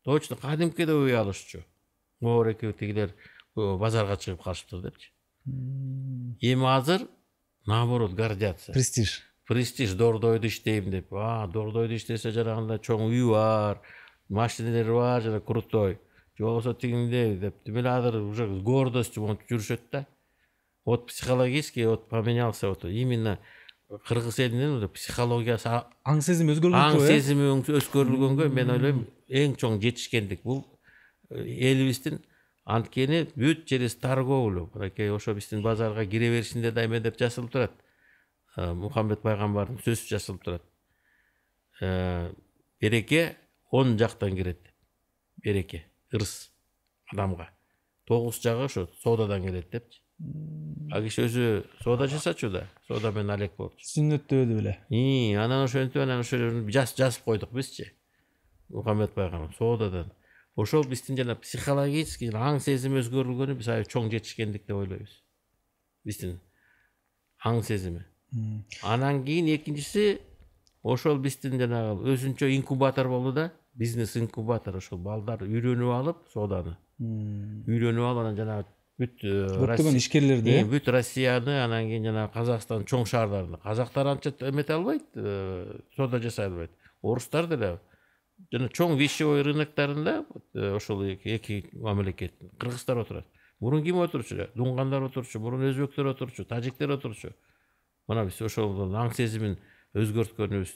точно кадимкиде уялышчу. Моореки тигилер базарга чыгып калышыптыр депчи. Эми азыр наоборот гордятся. Престиж Дордойдо иштейм деп. Дордойдо иштесе жанагындай чоң үй бар, машиналери бар, жана крутой. Же болбосо тигинде деп, демек азыр уже гордостью монтип жүрүшөт да. Вот психологически вот поменялся вот именно кыргыз элинин психологиясы, аң сезими өзгөргөн. Аң сезими өзгөрүлгөнгө мен ойлойм эң чоң жетишкендик бул элибиздин. Анткени бүт через торговлю, мынакей ошо биздин базарга кире беришинде да эме деп жазылып турат. Мухаммед пайгамбардын сөзү жазылып турат. Береке 10 жактан кирет. Береке, ырыс адамга. 9 жагы ошо соодадан келет депчи. А киши өзү соода жасачу да, соода менен алек болчу. Сүннөттөбү беле. Анан ошентип анан ошо жазып койдук бизчи. Мухаммед пайгамбар соодадан. Ошол биздин жана психологический аң сезими өзгөрүлгөнү биз чоң жетишкендик деп ойлойбуз. Биздин аң сезими. Анан кийин экинчиси ошол биздин жанагы өзүнчө инкубатор болду да, бизнес инкубатор. Ошол балдар үйрөнүп алып сооданы. Үйрөнүп алып анан жанагы бүт көптөгөн ишкерлерди, бүт Россияны, анан кийин жанагы Казакстан чоң шаарларында. Казактар анча эмете албайт, соода жасай албайт. Орустар деле жана чоң вещевой рыноктарында ошол эки мамлекет. Кыргыздар отурат. Мурун ким отурчу? Дунгандар отурчу, мурун өзбектер отурчу, тажиктер отурчу. Мына биз ошол аң сезимин өзгөрткөнүбүз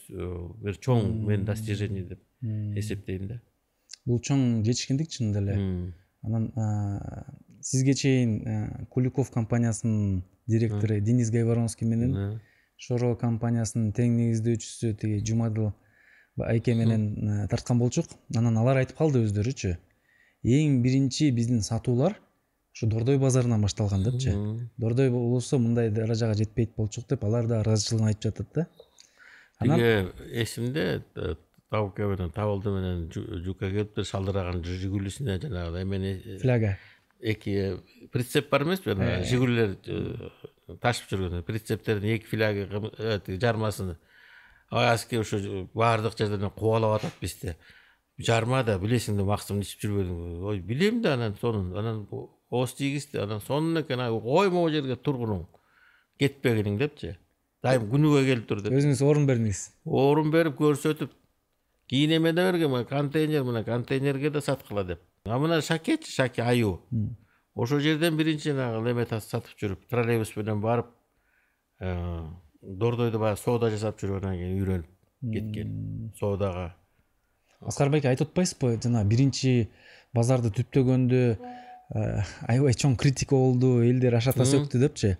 бир чоң мен достижение деп эсептейм да. Бул чоң жетишкендик чынында эле. Анан сизге чейин Куликов компаниясынын директору Денис Гайворонский менен Шоро компаниясынын тең негиздөөчүсү тиги Жумадыл айке менен тарткан болчук. Анан алар айтып калды өздөрүчү. Эң биринчи биздин сатуулар ушу Дордой базарынан башталган депчи. Дордой болсо мындай даражага жетпейт болчук деп алар да ыраазычылыгын айтып жатат да. Тиги эсимде Тауке менен Табылды менен Жука келиптир, шалдыраган Жигулисине жанагы эмени фляга. Эки прицеп бар эмеспи? Жигулилер ташып жүргөн прицептердин эки фляги жармасын. Аязки ошо баардык жерден кубалап атат бизди. Жарма да билесиң да максымын ичип жүрбөдүң. Ой, билем да анан сонун. Анан ооз тийгизди. Анан сонун экен, ой могу жерге тургунуң. Кетпегиниң депчи. Дайым күнүгө келип тур деп. Өзүңүз орун бердиңиз. Орун берип көрсөтүп. Кийин эмеде берген, контейнерге да саткыла деп. Мына Шаки аю. Ошол жерден биринчи эме сатып жүрүп, троллейбус менен барып, Дордойдо баягы соода жасап жүргөндөн кийин үйрөнүп кеткен соодага. Аскар байке айтып атпайсызбы, жана биринчи базарды түптөгөндө аябай чоң критика болду, элдер ашата сөктү депчи.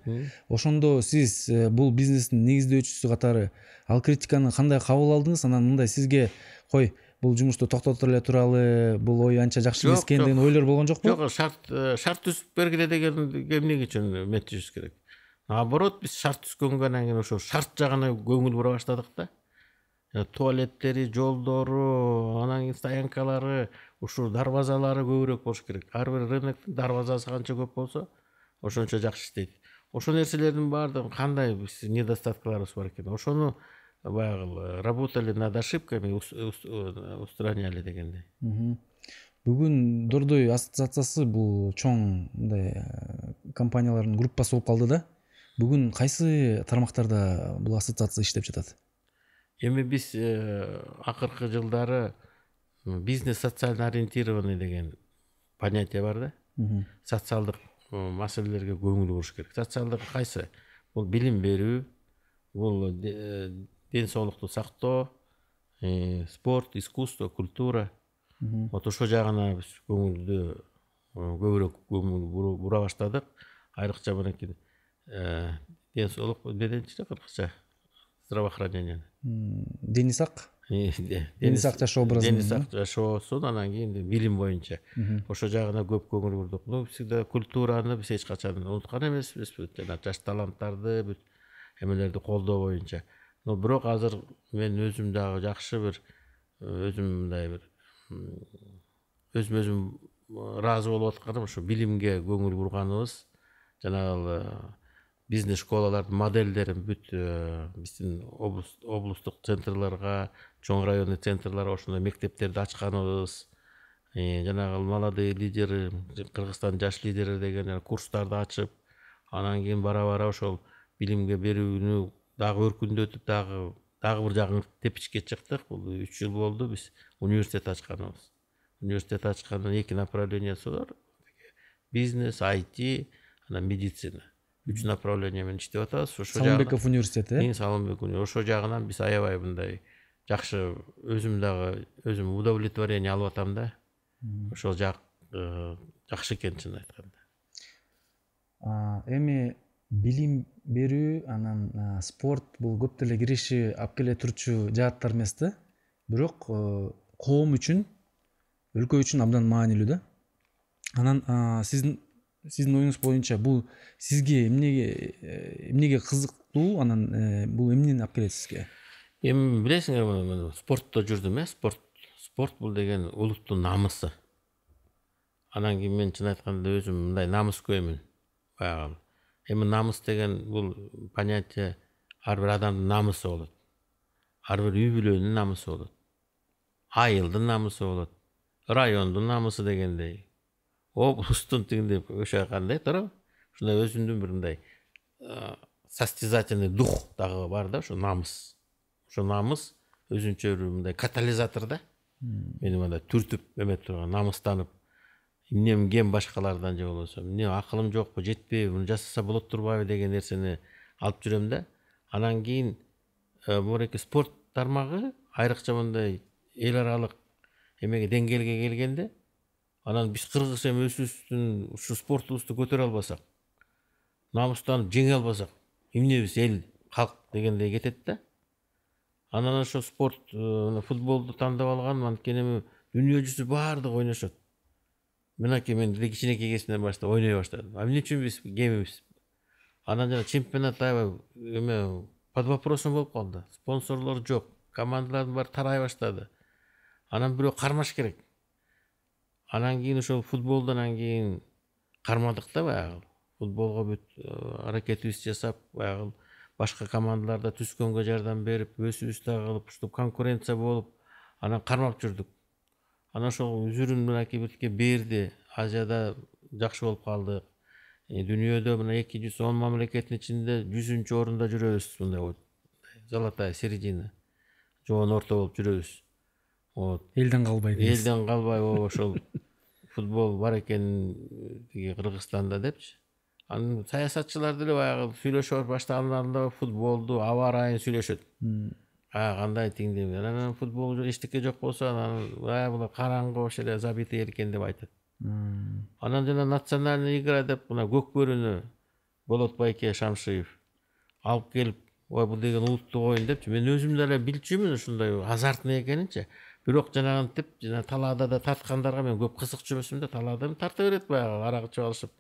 Ошондо сиз бул бизнестин негиздөөчүсү катары ал критиканы кандай кабыл алдыңыз? Анан мындай сизге кой бул жумушту токтотуп эле туралы, бул ой анча жакшы эмес экен деген ойлор болгон жокпу? Жок, шарт түзүп бергиле деген эмне үчүн эметишибиз керек. Наоборот, биз шарт түзгөнгөн кийин ошо шарт жагына көңүл бура баштадык да. Туалеттери, жолдору, анан стоянкалары, ушул дарбазалары көбүрөөк болуш керек. Ар бир рыноктун дарбазасы канча көп болсо, ошончо жакшы иштейт. Ошол нерселердин баардыгы кандай недостаткаларыбыз бар экен. Ошону баягы работали над ошибками, устраняли дегендей. Бүгүн Дордой ассоциациясы бул чоң мындай компаниялардын группасы болуп калды да. Бүгүн кайсы тармактарда бул ассоциация иштеп жатат? Эми биз акыркы жылдары бизнес социально ориентированный деген понятие бар да. Социалдык маселелерге көңүл буруш керек. Социалдык кайсы? Бул билим берүү, бул ден соолукту сактоо, спорт, искусство, культура. Вот ошол жагына биз көңүлдү көбүрөөк көңүл бура баштадык. Айрыкча мынакей ден соолук неденчи кыргызча? Здравоохранение. Дени сак? Дени сак жашоо образы. Дени сак жашоосун анан кийин билим боюнча. Ошол жагына көп көңүл бурдук. Всегда культураны биз эч качан унуткан эмеспиз. Жана жаш таланттарды, бүт эмелерди колдоо боюнча. Но бирок азыр мен өзүм дагы жакшы бир өзүм мындай бир өзүм ыраазы болуп атканым ушу билимге көңүл бурганыбыз, жанагы бизнес школалардын модельдерин бүт биздин облустук центрларга, чоң районный центрларга ошондой мектептерди ачканыбыз, жанагы молодые лидеры, Кыргызстан жаш лидери деген курстарды ачып, анан кийин бара ошол билимге берүүнү дагы өркүндөтүп, дагы бир жагын тепичке чыктык. Бул 3 жыл болду биз университет ачканыбыз. Университет ачкандан 2 направлениясы бар. Бизнес, IT, анан медицина. 3 направление менен иштеп атабыз. Ошо Салымбеков университети. Салымбек университети. Ошо жагынан биз аябай мындай жакшы өзүм удовлетворение алып атам да. Ошол жак жакшы экен чын айтканда. Эми билим берүү анан спорт бул көп деле кириши алып келе турчу жааттар эмес да. Бирок коом үчүн, өлкө үчүн абдан маанилүү да. Анан сиздин оюңуз боюнча бул сизге эмнеге кызыктуу, анан бул эмнени алып келет сизге? Эми билесиңер, спортто жүрдүм, спорт бул деген улуттун намысы. Анан кийин мен чын айтканда өзүм мындай намыскөймүн. Баягы эми намыс деген бул понятие ар бир адамдын намысы болот. Ар бир үй бүлөнүн намысы болот. Айылдын намысы болот. Райондун намысы дегендей. Облустун тигиндей ошо кандай туурабы? Ушундай өзүнүн бир мындай состязательный дух дагы бар да, ошо намыс. Ошо намыс өзүнчө бир мындай катализатор да. Мени мындай түртүп эме турган, намыстанып, эмнем кем башкалардан же болбосо, эмне акылым жокпу, жетпейби, муну жасаса болот турбайбы деген нерсени алып жүрөм да. Анан кийин мурунку спорт тармагы айрыкча мындай эл аралык эмеге деңгээлге келгенде, анан биз кыргыз эми өзүбүздүн ушу спортубузду көтөрө албасак, намыстанып жеңе албасак, эмнебиз эл, калк дегендей кетет да. Анан ошо спорт, футболду тандап алган, анткени дүйнө жүзү баардыгы ойношот. Мынакей мен кичинекей кезимден баштап ойной баштадым. Эмне үчүн биз кемибиз? Анан жана чемпионат аябай эме под вопросом болуп калды. Спонсорлор жок, командалардын баары тарай баштады. Анан бирөө кармаш керек. Анан кийин ошол футболдон кийин кармадык да баягы. Футболго бүт аракетибизди жасап, баягы башка командаларда түскөнгө жардам берип, өсүбүз дагы кылып, ушул конкуренция болуп, анан кармап жүрдүк. Анан ошол үзүрүн мынакей бирке берди. Азияда жакшы болуп калдык. Дүйнөдө мына 210 мамлекеттин ичинде 100-чү орунда жүрөбүз, мындай золотая середина. Жоон орто болуп жүрөбүз. Элден калбай. Элден калбай ошол футбол бар экен тиги Кыргызстанда депчи. Анын саясатчылар деле баягы сүйлөшө баштагандарында футболду, аба ырайын сүйлөшөт. Кандай тиңдей. Анан футбол эчтеке жок болсо, анан булар караңгы ошо эле забитый экен деп айтат. Анан жана национальный игра деп мына Көкбөрүнү Болот Байке Шамшиев алып келип, ой бул деген улуттук оюн депчи. Мен өзүм деле билчүмүн ушундай азартный экенинчи. Бирок жанагынтип, жана талаада да тарткандарга мен көп кызыкчу эмесмин да, талаада тарта берет баягы, арак ичип алышып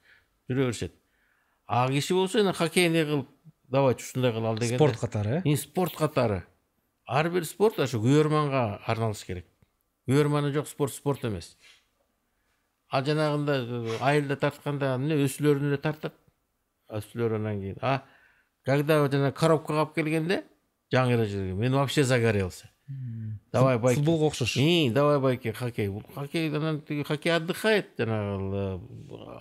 жүрө беришет. А киши болсо эне хоккейный кылып, давайте ушундай кылалы деген. Спорт катары, спорт катары. Ар бир спорт ошо күйөрманга арналыш керек. Күйөрманы жок спорт эмес. Ал жанагында айылда тартканда эмне өсүлөрүн эле тартат. Өсүлөр анан кийин. Когда жана коробкага алып келгенде, жаңы жерге мен вообще загорелся. Давай байке. Футболго окшош. Давай байке хоккей. Бул хоккей анан хоккей отдыхает жанагы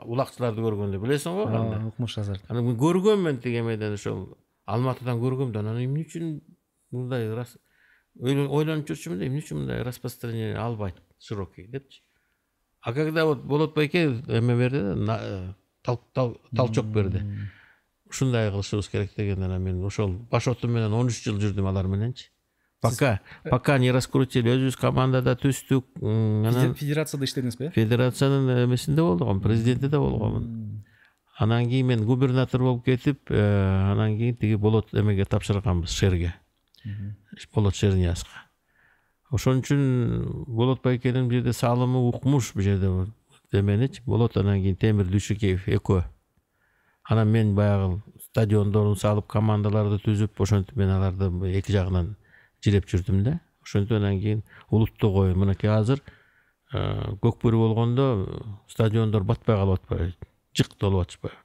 улакчыларды көргөндө, билесиң го кандай. Укмуш азарт. Анан мен көргөм, мен тигемеден ошол Алматыдан көргөм да, анан эмне үчүн мындай ойлонуп жүрчүмүн да, эмне үчүн мындай распространение албайт широкий депчи. А когда вот Болот Байке эме берди да, толчок берди. Ушундай кылышыбыз керек деген, анан мен ошол баш отум менен 13 жыл жүрдүм алар мененчи. Пока не раскрутили, өзүбүз командада түстүк. Федерацияда иштедиңизби? Федерациянын эмесинде болгом, президенти да болгомун. Анан кийин мен губернатор болуп кетип, анан кийин тиги Болот эмеге тапшырганбыз, шерге. Болот Шернияска. Ошон үчүн Болот Байкенин бир жерде салымы укмуш, бир жерде деменичи. Болот анан кийин Темир Дүйшүкеев экөө. Анан мен баягы стадиондорун салып, командаларды түзүп, ошентип мен аларды эки жагынан жиреп жүрдүм да. Ошентип анан кийин улуттук оюн. Мынакей азыр көк бөрү болгондо стадиондор батпай калып атпайбы, жык толуп атышпайбы.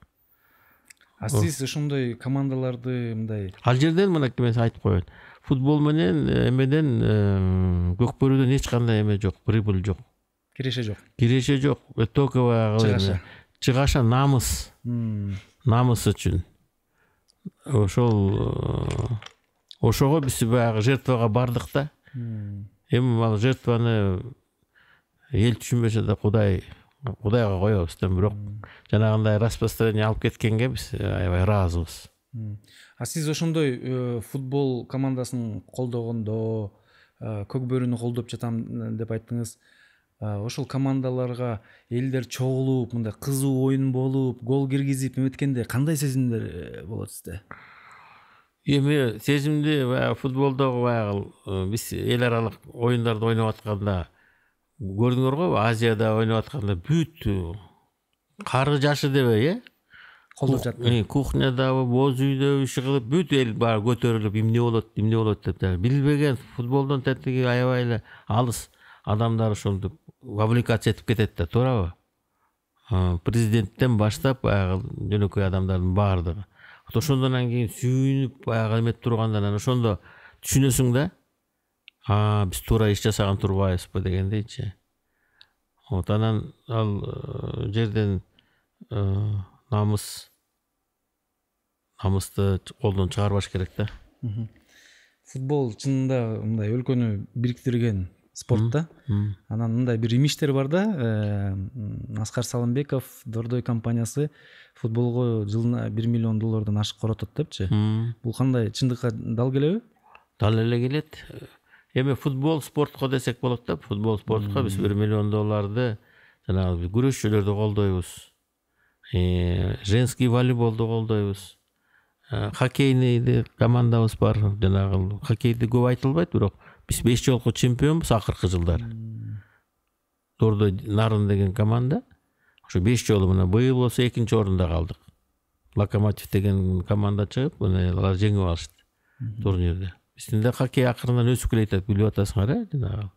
А сиз ошондой командаларды мындай Ал жерден мынакей мен айтып коеюн. Футбол менен эмеден көк бөрүдөн эч кандай эме жок, прибыль жок. киреше жок. Киреше жок. Только Чыгаша. Чыгаша намыс. Намыс үчүн. Ошого биз баягы жертвага бардык да. Эми ал жертваны эл түшүнбөсө да Кудайга коебуз да, бирок жанагындай распространение алып кеткенге биз аябай ыраазыбыз. А сиз ошондой футбол командасын колдогондо, көк бөрүнү колдоп жатам деп айттыңыз. Ошол командаларга элдер чогулуп, мындай кызуу оюн болуп, гол киргизип эметкенде кандай сезимдер болот сизде? Эми сезимди баягы футболдогу баягы биз эл аралык оюндарды ойноп атканда көрдүңөр го, Азияда ойноп атканда бүт кары жашы дебей, Колдоп жатты. Кухнядабы, боз үйдөбү иши кылып, бүт эл баары көтөрүлүп, эмне болот деп, билбеген футболдон тетиги аябай эле алыс адамдар ошондуп вовлекация этип кетет да, туурабы? Президенттен баштап баягы жөнөкөй адамдардын баардыгы. Ошондон кийин сүйүнүп баягы эметип турганда ошондо түшүнөсүң да, биз туура иш жасаган турбайбызбы дегендейчи. Анан ал жерден намысты колдон чыгарбаш керек да. Футбол чынында мындай өлкөнү бириктирген спорт да. Анан мындай бир имиштер бар да, Аскар Салымбеков Дордой компаниясы футболго жылына $1 миллион ашык коротот депчи. Бул кандай, чындыкка дал келеби? Дал эле келет. Эми футбол спортко десек болот да. Футбол спортко биз $1 миллион жанагы күрөшчүлөрдү колдойбуз. Женский волейболду колдойбуз. Хоккейный командабыз бар. Жанагы хоккейди көп айтылбайт, бирок биз 5 жолку чемпионбуз акыркы жылдары. Дордой Нарын деген команда. Ошо 5 жолу мына быйыл болсо 2-нчи орунда калдык. Локомотив деген команда чыгып, мына алар жеңип алышты турнирде. Биздин да хоккей акырынан өсүп келатат, билип атасыңар, жанагы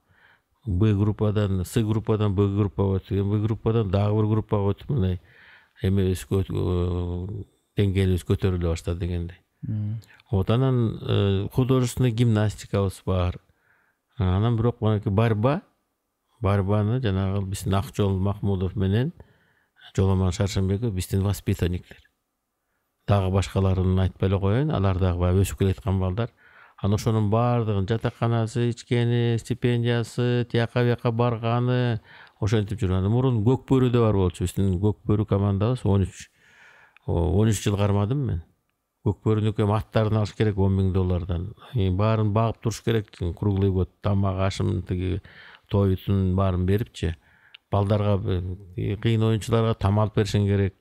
Б группадан, С группадан Б группага өтүп, Б группадан дагы бир группага өтүп, мындай эме деңгээлибиз көтөрүлө баштады дегендей. Анан художественный гимнастикабыз бар. Анан бирок барбаны жанагы биздин Акжол Махмудов менен Жоломон Шаршенбеков биздин воспитанниктер. Дагы башкаларын айтпай эле коеюн, алар дагы баягы өсүп келаткан балдар. Анан ошонун баардыгын жатаканасы, ичкени, стипендиясы, тияка бияка барганы, ошентип жүргөн. Мурун көк бөрүдө бар болчу, биздин көк бөрү командабыз 13 жыл кармадым мен. Көк бөрүнүкү аттарын алыш керек $10,000. Баарын багып туруш керек, круглый год тамак, ашым, тиги тоютун баарын берипчи. Балдарга, кыйын оюнчуларга там алып беришиң керек,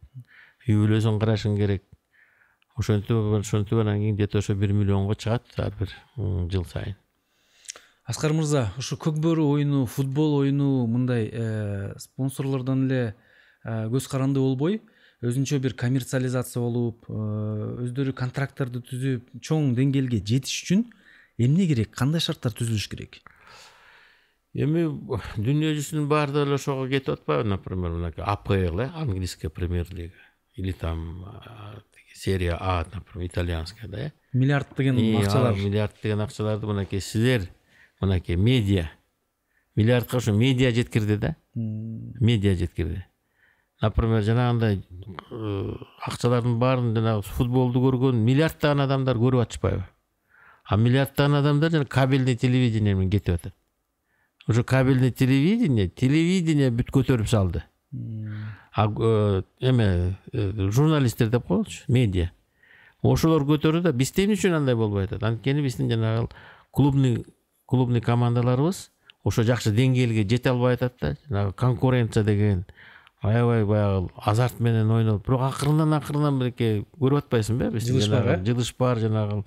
үй бүлөсүн карашың керек. Ошентип анан кийин где-то ошо $1 миллионго чыгат ар бир жыл сайын. Аскар мырза, ушу көк бөрү оюну, футбол оюну мындай спонсорлордон эле көз каранды болбой, өзүнчө бир коммерциализация болуп, өздөрү контракттарды түзүп, чоң деңгээлге жетиш үчүн эмне керек, кандай шарттар түзүлүш керек? Эми дүйнө жүзүнүн баардыгы эле ошого кетип атпайбы, например, мынакей АПЛ, английская премьер-лига, или там серия А, например, итальянская, да? Миллиард деген акчалар. Миллиард деген акчаларды мынакей силер, мынакей медиа. Миллиардка ошо медиа жеткирди да? Медиа жеткирди. Например, жанагындай акчалардын баарын жанагы футболду көргөн миллиардтаган адамдар көрүп атышпайбы? А миллиардтаган адамдар жана кабельный телевидение менен кетип атат. Уже кабельный телевидение бүт көтөрүп салды. Эме журналисттер деп коелучу, медиа. Ошолор көтөрдү да, бизде эмне үчүн андай болбой атат? Анткени биздин жанагы клубный командаларыбыз ошо жакшы деңгээлге жете албай атат да. Жанагы конкуренция деген аябай баягы азарт менен ойнолуп, бирок акырынан бирке көрүп атпайсыңбы? Биздин жылыш бар, жанагы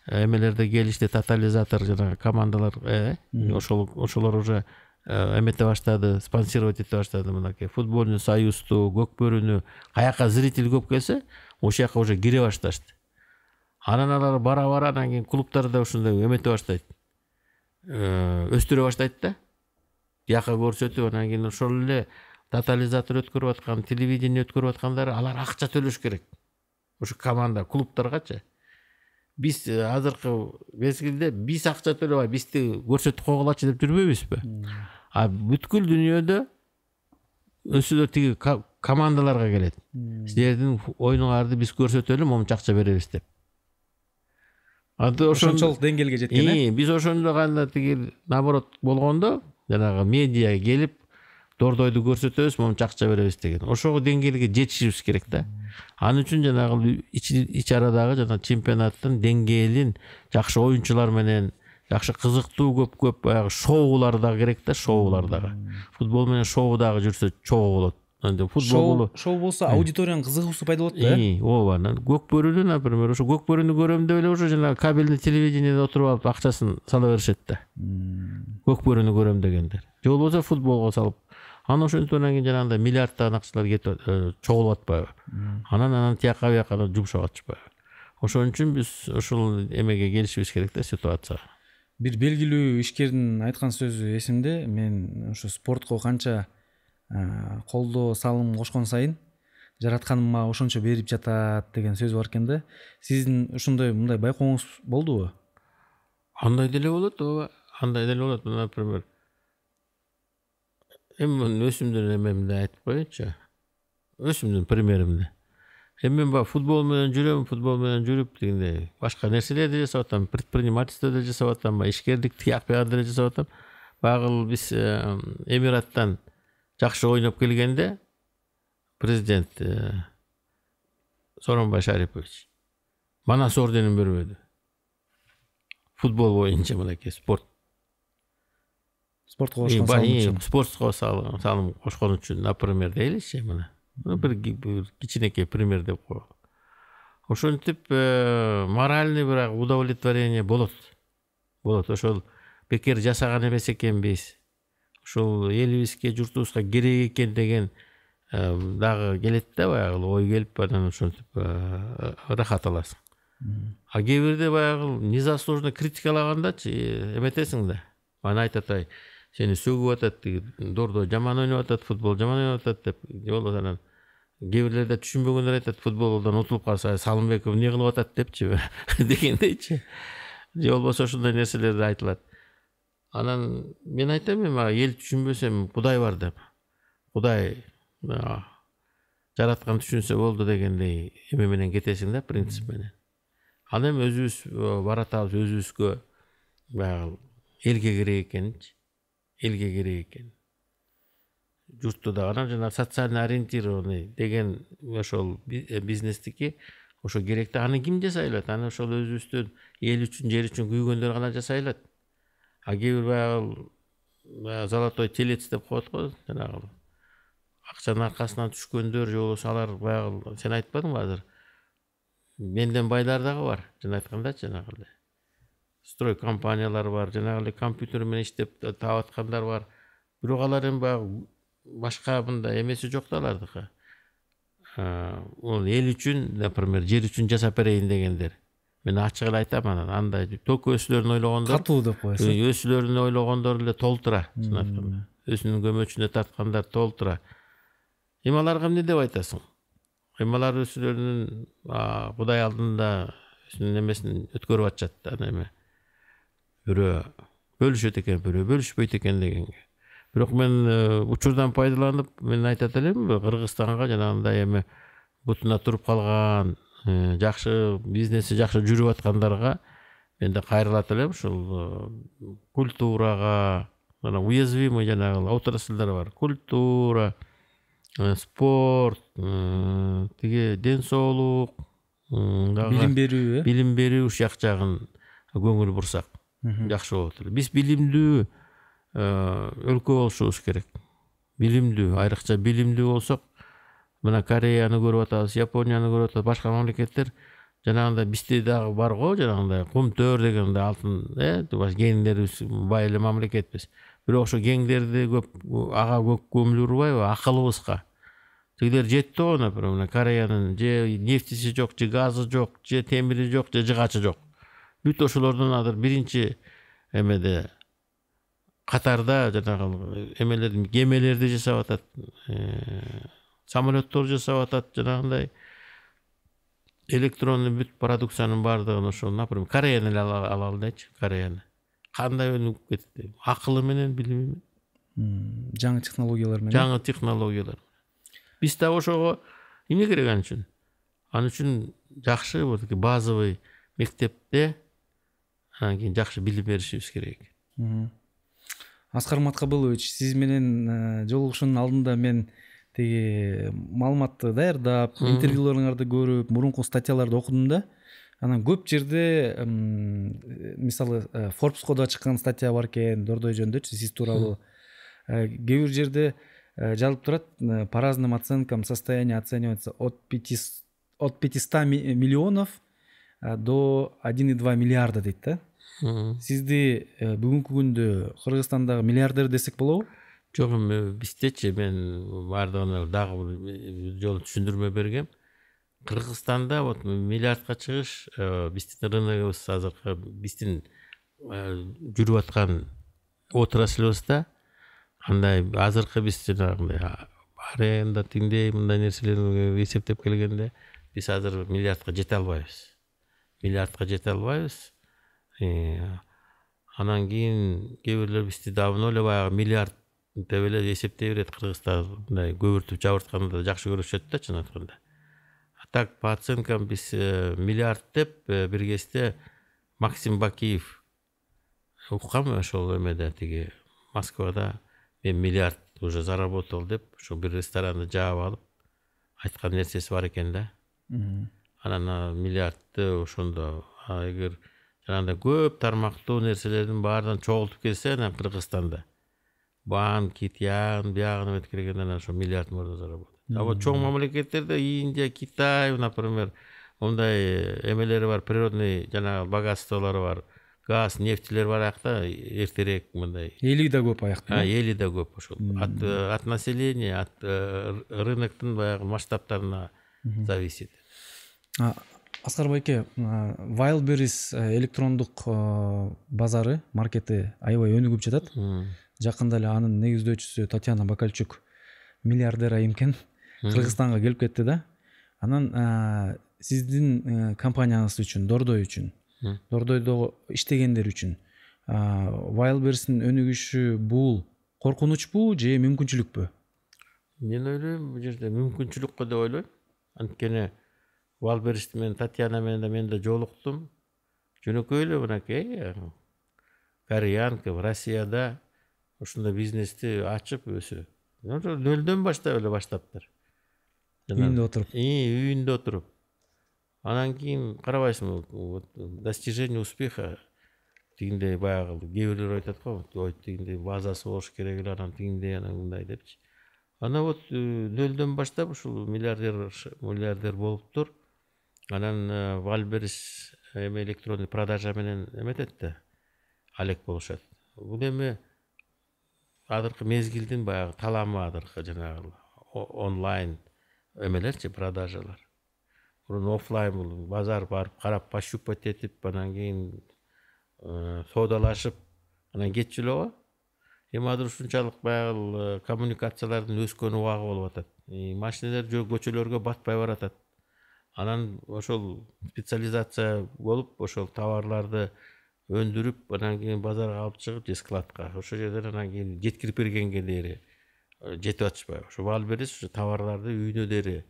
эмелерде келишти, тотализатор жанагы командалар, ошолор уже эмете баштады, спонсировать эте баштады, мынакей футбольный союзду, көк бөрүнү, каяка зритель көп келсе, ошол жака уже кире башташты. Анан алар бара анан кийин клубтарда ушундай эмете баштайт. Өстүрө баштайт да. тияка көрсөтүп анан кийин ошол эле тотализатор өткөрүп аткан, телевидение өткөрүп аткандар алар акча төлөш керек. Ошо команда, клубтаргачы. Биз азыркы мезгилде биз акча төлөп, бизди көрсөтүп койгулачы деп жүрбөйбүзбү? А бүткүл дүйнөдө өсүлөр тиги командаларга келет. Силердин оюнуңарды биз көрсөтөлү, момунча акча беребиз деп. Ошончолук деңгээлге жеткен, Биз ошондо кандай тиги наоборот болгондо, жанагы медиа келип дордойду көрсөтөбүз, момунча акча беребиз деген. Ошого деңгээлге жетишибиз керек да. Ал үчүн жанагы ич арадагы жана чемпионаттын деңгээлин жакшы оюнчулар менен, жакшы кызыктуу көп баягы шоулар да керек да, шоулар дагы. Футбол менен шоу дагы жүрсө чогуу болот. Шоу болсо аудиториянын кызыгуусу пайда болот да. Ооба. Көкбөрүнү, например, ошо көкбөрүнү көрөм деп эле ошо жанагы кабельный телевидениеде отуруп алып акчасын сала беришет да. Көкбөрүнү көрөм дегендер. Же болбосо футболго салып. Анан ошентип анан кийин жанагындай миллиардтаган акчалар кетип чогулуп атпайбы? Анан тияка бияка жумшап атышпайбы? Ошон үчүн биз ошол эмеге келишибиз керек да, ситуацияга. Бир белгилүү ишкердин айткан сөзү эсимде. Мен ошо спортко канча колдоо салым кошкон сайын жаратканыма ошончо берип жатат деген сөз бар экен да. Сиздин ушундай мындай байкооңуз болдубу? Андай деле болот, ооба. Андай деле болот. Например, эми өзүмдүн эмемди айтып коеюнчу. Өзүмдүн примеримди. Мен баягы футбол менен жүрүп дегендей башка нерселерди жасап атам, предпринимательство деле жасап атам, ишкерлик тияк бияк деле жасап атам. Баягы биз Эмираттан жакшы ойноп келгенде президент Сооронбай Шарипович Манас орденин бербөдү. Футбол боюнча мынакей спортко спортко салым кошкон үчүн, например, дейличи, мына. Бир кичинекей пример деп коелу. Ошентип моральный бирок удовлетворение болот. Ошол бекер жасаган эмес экенбиз. Ошол элибизге, журтубузга керек экен деген дагы келет да, баягы ой келип, анан ошентип рахат аласың. А кээ бирде баягы незаслуженно критикалагандачы эметесиң да. Аны айтат, сени сөгүп атат, дордой жаман ойноп атат, футбол жаман ойноп атат деп. Жолдо анан кээ бирлерде түшүнбөгөндөр айтат, футболдон утулуп калса Салымбеков эмне кылып атат депчи дегендейчи. Же болбосо ошондой нерселер айтылат. Анан мен айтам, эл түшүнбөсөм Кудай бар деп. Кудай жараткан түшүнсө болду дегендей эме менен кетесиң да, принцип менен. Ал эми өзүбүз баратабыз, өзүбүзгө баягы элге керек экенчи. Элге керек экен. Журтта да анан жана социально ориентированный деген ошол бизнестики ошо керек да. Аны ким жасай алат? Аны ошол өзүбүздөн эл үчүн, жер үчүн күйгөндөр гана жасай алат. А кээ бир баягы золотой телец деп коет го, жанагы акчанын аркасынан түшкөндөр, же болбосо алар баягы сен айтпадыңбы азыр? Менден байлар дагы бар, жана айткандачы, жанагы строй компаниялар бар, жанагы компьютер менен иштеп таап аткандар бар. Бирок алар эми баягы башка мындай эмеси жок да алардыкы. Ул эл үчүн, например, жер үчүн жасап берейин дегендер. Мен ачык эле айтам, анан андай только өзүлөрүн ойлогондор, катуу деп коесуз. Өзүлөрүн ойлогондор эле толтура, чын айтканда. Өзүнүн көмөчүнө тарткандар толтура. Эми аларга эмне деп айтасың? Эми алар өзүлөрүнүн Кудай алдында өзүнүн эмесин өткөрүп атышат да, эме. Бирөө бөлүшөт экен, бирөө бөлүшпөйт экен дегенге. Бирок мен учурдан пайдаланып, мен айтат элем, Кыргызстанга жанагындай эме бутуна туруп калган, жакшы бизнеси жакшы жүрүп аткандарга мен да кайрылат элем. Ушул культурага, мына уязвимый жанагы отрасльдар бар. Культура, спорт, тиги ден соолук, билим берүү ушак жагын көңүл бурсак жакшы болот эле. Биз билимдүү өлкө болушубуз керек. Билимдүү, айрыкча билимдүү болсок, мына Кореяны көрүп атабыз, Японияны көрүп атабыз, башка мамлекеттер жанагындай бизде дагы бар го, жанагындай кумтөр дегенде алтын, гендерибиз бай эле мамлекетпиз. Бирок ошо геңдерди көп ага көп көңүл бурбайбы, акылыбызга. Тигилер жетти го, например, Кореянын же нефтиси жок, же газы жок, же темири жок, же жыгачы жок. Бүт ошолордун азыр биринчи эмеде катарда жанагы эмелерди кемелерди жасап атат, самолеттор жасап атат, жанагындай электронный бүт продукциянын баардыгын ошол, например, Кореяны эле алалы дечи, Кореяны. Кандай өнүгүп кетти? Акылы менен, билими менен. Жаңы технологиялар менен. Жаңы технологиялар. Биз да ошого эмне керек ан үчүн? Ан үчүн жакшы базовый мектепте анан кийин жакшы билим беришибиз керек. Аскар Маткабылович, сиз менен жолугушуунун алдында мен теги маалыматты даярдап, интервьюларыңарды көрүп, мурунку статьяларды окудум да. Анан көп жерде мисалы Forbes'ко да чыккан статья бар экен, Дордой жөнүндөчү, сиз тууралуу. Кээ бир жерде жазылып турат, по разным оценкам состояние оценивается от 500 миллионов до 1,2 миллиарда дейт да. Сизди бүгүнкү күндө Кыргызстандагы миллиардер десек болобу? Жок, биздечи мен баардыгына дагы бир жолу түшүндүрмө бергем. Кыргызстанда вот миллиардка чыгыш биздин рыногубуз азыркы, биздин жүрүп аткан отраслыбызда андай азыркы биз жанагындай аренда тиңдей мындай нерселерди эсептеп келгенде биз азыр миллиардка жете албайбыз. Анан кийин кээ бирлер бизди давно эле баягы миллиард деп эле эсептей берет. Кыргызстан мындай көбүртүп жабыртканда да жакшы көрүшөт да, чын айтканда. Так, по оценкам биз миллиард деп бир кезде Максим Бакиев уккам ошол эмеде, тиги Москвада мен миллиард уже заработал деп ошо бир ресторанды жаап алып айткан нерсеси бар экен да. Анан миллиардты ошондо эгер жанагындай көп тармактуу нерселердин баарынан чогултуп келсе, анан Кыргызстанда банк, ягын, биягын эметип келгенде анан ошо миллиард можно заработать. А вот чоң мамлекеттерде Индия, Китай, например, мындай эмелери бар, природный жанагы богатстволору бар, газ, нефтилер бар аякта эртерээк мындай. Эли да көп аякта. Эли да көп ошол. От населения, от рыноктун баягы масштабтарына зависит. Аскар байке, Wildberries электрондук базары, маркети аябай өнүгүп жатат. Жакында эле анын негиздөөчүсү Татьяна Бакальчук миллиардер айымкен Кыргызстанга келип кетти да. Анан сиздин компанияңыз үчүн, Дордой үчүн, Дордойдо иштегендер үчүн Wildberries'in өнүгүшү бул коркунучпу же мүмкүнчүлүкпү? Мен ойлойм, бул жерде мүмкүнчүлүк деп ойлойм. Анткени Wildberries менен Татьяна менен мен да жолуктум. Жөнөкөй эле мынакей кореянка Россияда ушундай бизнести ачып өсүп, нөлдөн баштап эле баштаптыр. Үйүндө отуруп. Анан кийин карабайсыңбы, достижение успеха тигиндей баягы кээ бирлер айтат го, тигиндей базасы болуш керек эле, анан тигиндей, анан мындай депчи. Анан вот нөлдөн баштап ушул миллиардер болуптур. Анан Wildberries электронный продажа менен эметет да, алек болушат. Бул эми азыркы мезгилдин баягы таламы, азыркы жанагы онлайн эмелерчи, продажалар. Мурун офлайн бул базар барып карап пощупать этип, анан кийин соодалашып, анан кетчү эле го. Эми азыр ушунчалык баягы коммуникациялардын өскөн убагы болуп атат. Машиналар көчөлөргө батпай баратат. Анан ошол специализация болуп, ошол товарларды өндүрүп, анан кийин базарга алып чыгып, же складка, ошол жерден анан кийин жеткирип бергенге дери жетип атышпайбы. Ошо Wildberries ушу товарларды үйүнө дери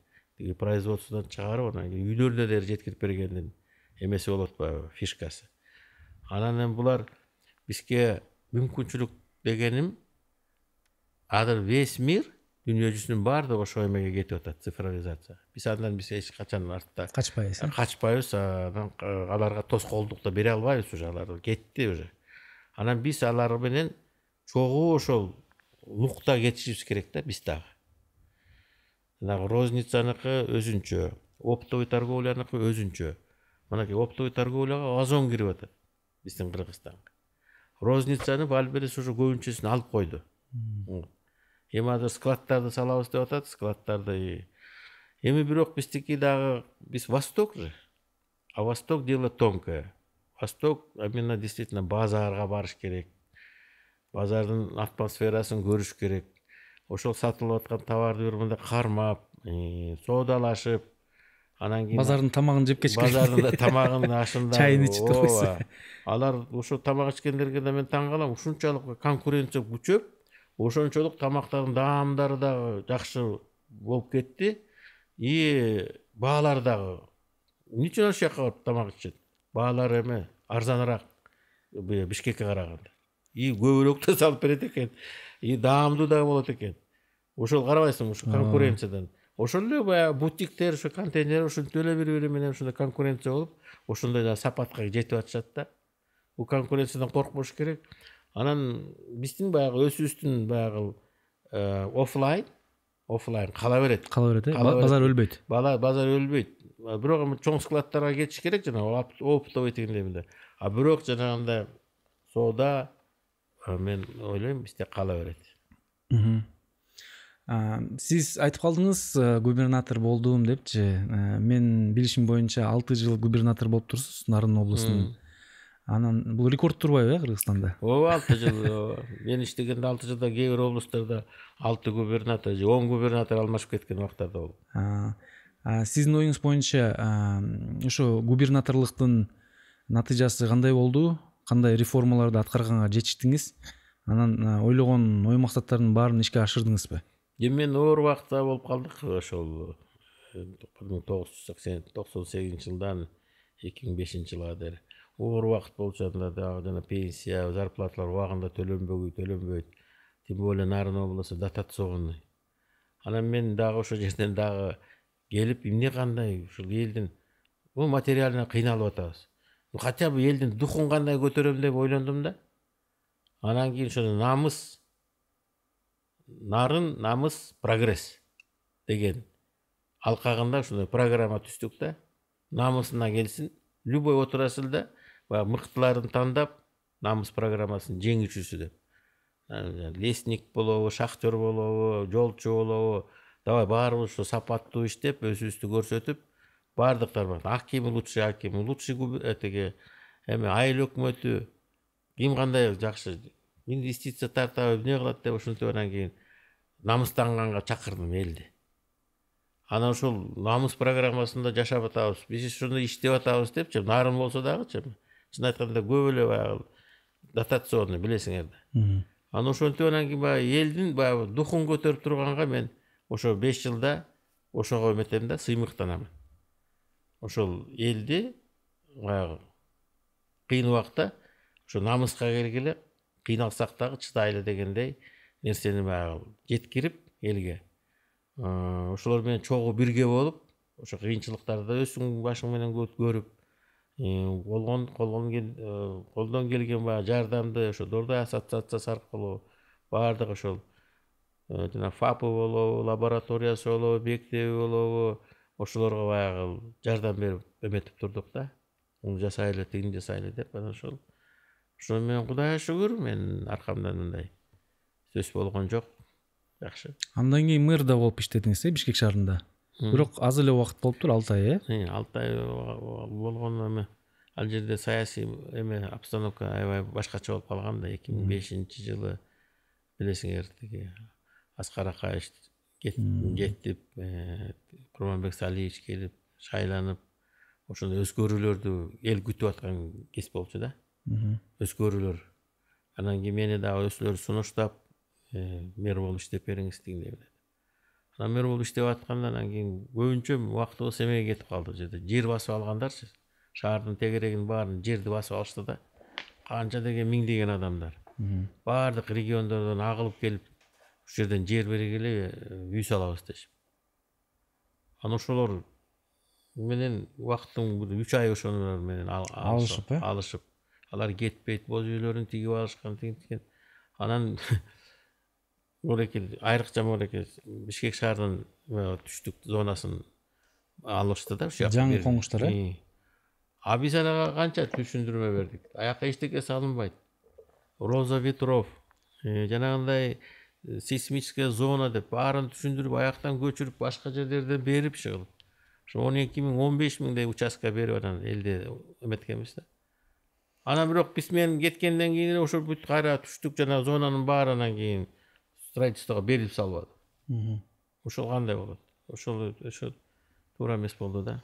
производстводан чыгарып, анан кийин үйлөрүнө дери жеткирип бергендин эмеси болуп атпайбы, фишкасы. Анан эми булар бизге мүмкүнчүлүк дегеним, азыр весь мир, дүйнө жүзүнүн баардыгы ошо эмеге кетип атат, цифровизация. Биз эч качан артта качпайбыз, анан аларга тоскоолдук да бере албайбыз, уже алар кетти уже. Анан биз алар менен чогуу ошол лукта кетишибиз керек да, биз дагы. Жанагы розницаныкы өзүнчө, оптовый торговляныкы өзүнчө. Мынакей оптовый торговляга Озон кирип атат биздин Кыргызстанга. Розницаны Wildberries уже көбүнчөсүн алып койду. Эми азыр складтарды салабыз деп атат, складтарды. Эми бирок биздики дагы, биз Восток же. А Восток дело тонкое. Восток именно действительно базарга барыш керек. базардын атмосферасын көрүш керек. Ошол сатылып аткан товарды бир мындай кармап, соодалашып, анан кийин базардын тамагын жеп кечке базардын тамагын ашында чайын ичип турбайсыз. ооба. Алар ошо тамак ичкендерге да мен таң калам. Ушунчалык конкуренция күчөп, ошончолук тамактардын даамдары дагы жакшы болуп кетти. И баалар дагы ничего ошол жака барып тамак ичет. Баалар эме арзаныраак Бишкекке караганда. И көбүрөөк да салып берет экен. И даамдуу да болот экен. Ошол карабайсыңбы ушу конкуренциядан. Ошол эле баягы бутиктер, ошо контейнер ушинтип эле бири-бири менен ушундай конкуренция болуп, ошондой да сапатка жетип атышат да. Бул конкуренциядан коркпош керек. Анан биздин баягы өсүбүздүн баягы офлайн кала берет. Базар өлбөйт. Базар өлбөйт. Бирок эми чоң складтарга кетиш керек жана оптовый дегендей. А бирок жанагындай соода мен ойлойм бизде кала берет. Сиз айтып калдыңыз, губернатор болдум депчи. Мен билишим боюнча 6 жыл губернатор болуп турсуз Нарын облусунун. Анан бул рекорд турбайбы Кыргызстанда? Ооба, 6 жыл. Мен иштегенде 6 жылда кээ бир облустарда 6 губернатор же 10 губернатор алмашып кеткен убактарда болду. Сиздин оюңуз боюнча ошо губернаторлуктун натыйжасы кандай болду? Кандай реформаларды аткарганга жетиштиңиз? Анан ойлогон ой максаттардын баарын ишке ашырдыңызбы? Мен оор убакта болуп калдык ошол 1998 жылдан 2005 жылга дейин. Оор убакыт болчу, анда дагы жана пенсия, зарплаталар убагында төлөнбөйт. Тем более Нарын облусу дотационный. Анан мен дагы ошол жерден дагы келип, эмне кандай ушул элдин бул материально кыйналып атабыз. Хотя бы элдин духун кандай көтөрөм деп ойлондум да. Анан кийин ошо Нарын намыс прогресс деген алкагында ушундай программа түздүк да. Намысына келсин, любой отрасльда баягы мыктыларын тандап, намыс программасын жеңүүчүсү деп. Лесник болобу, шахтер болобу, жолчу болобу, давай баарыбыз ушу сапаттуу иштеп, өзүбүздү көрсөтүп, бардыктар бар. Аким лучший этеге эме айыл өкмөтү ким кандай жакшы инвестиция тартабы эмне кылат деп ушинтип анан кийин намыстанганга чакырдым элди. Анан ушул намыс программасында жашап атабыз, биз ушуну иштеп атабыз депчи, Нарын болсо дагычы. Чын айтканда көп эле баягы дотационный билесиңер да. Анан ошентип анан кийин баягы элдин баягы духун көтөрүп турганга мен ошо 5 жылда ошого эметем да, сыймыктанамын. Ошол элди баягы кыйын убакта ошо намыска келгиле, кыйналсак дагы чыдайлы дегендей нерсени баягы жеткирип элге. Ошолор менен чогуу бирге болуп, ошо кыйынчылыктарды өзүң башың менен көрүп, колдон келген баягы жардамды ошо Дордой ассоциациясы аркылуу баардык ошол жана ФАПы болобу, лабораториясы болобу, мектеби болобу, ошолорго баягы жардам берип эметип турдук да. Муну жасайлы, тигини жасайлы деп анан ошол менен Кудайга шүгүр, мен аркамдан мындай сөз болгон жок. Жакшы. Андан кийин мэрда болуп иштедиңиз, Бишкек шаарында. Бирок аз эле убакыт болуптур, 6 ай, 6 ай болгон эме. Ал жерде саясий эме обстановка аябай башкача болуп калган да. 2005 жылы билесиңер, тиги Аскар Акаевич кетип, Курманбек Салиевич келип, шайланып, ошондой өзгөрүүлөрдү эл күтүп аткан кез болчу да. Өзгөрүүлөр. Анан кийин мени дагы өзүлөрү сунуштап, мэр болуп иштеп бериңиз дегендей. Анан мэр болуп иштеп атканда анан кийин көбүнчө убактыбыз эмеге кетип калды, жерде жер басып алгандарчы. Шаардын тегерегин баарын жерди басып алышты да. Канча деген миңдеген адамдар. Баардык региондордон агылып келип, ушу жерден жер бергиле, үй салабыз дешип. Анан ошолор менен убакыттын 3 ай ошолор менен алышып, алар кетпейт, боз үйлөрүн тигип алышкан, тигин. Анан айрыкча Бишкек шаарынын түштүк зонасын алышты да, ушул жакка. Жаңы коңуштар, А биз анага канча түшүндүрмө бердик. Аяка эчтеке салынбайт. Роза ветров, жанагындай сейсмическая зона деп баарын түшүндүрүп, аяктан көчүрүп, башка жерлерден берип чыгып. Ошо 12 000, 15 000 участка берип анан элде эметкенбиз да. Анан бирок биз менен кеткенден кийин эле ошол бүт кайра түштүк жана зонанын баарынан кийин строительствого берилип салбады. Ошол кандай болот? Ошол туура эмес болду да.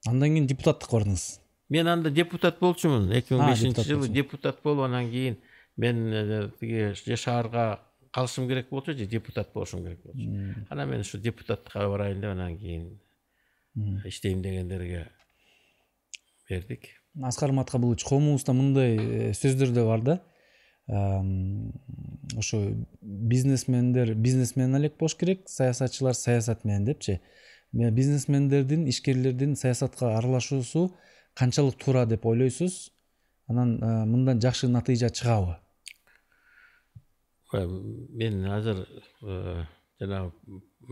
Андан кийин депутаттыкка бардыңыз. Мен анда депутат болчумун. 2005 депутат жылы болчун. депутат болуп, анан кийин мен тиги же шаарга калышым керек болчу, же депутат болушум керек болчу. Анан мен ушу депутаттыкка барайын деп анан кийин иштейм дегендерге бердик. Аскар Маткабулович, коомубузда мындай сөздөр да бар да. Ошо бизнесмендер бизнесмен элек болуш керек, саясатчылар саясат менен депчи. Бизнесмендердин, ишкерлердин саясатка аралашуусу канчалык туура деп ойлойсуз? Анан мындан жакшы натыйжа чыгабы? Мен азыр жанагы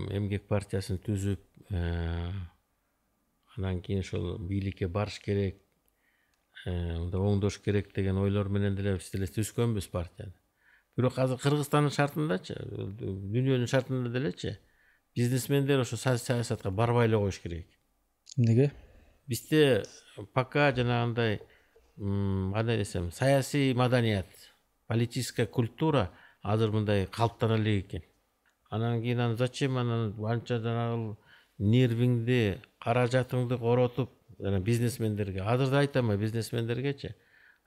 эмгек партиясын түзүп, анан кийин ошол бийликке барыш керек, мындай оңдош керек деген ойлор менен деле биз деле түзгөнбүз партияны. Бирок азыр Кыргызстандын шартындачы, дүйнөнүн шартында делечи, бизнесмендер ошо саясатка барбай эле коюш керек. Эмнеге? Бизде пока жанагындай кандай десем, саясий маданият, политическая культура азыр мындай калыптана элек экен. Анан кийин зачем анча жанагы нервиңди, каражатыңды коротуп бизнесмендерге, азыр да айтам бизнесмендергечи,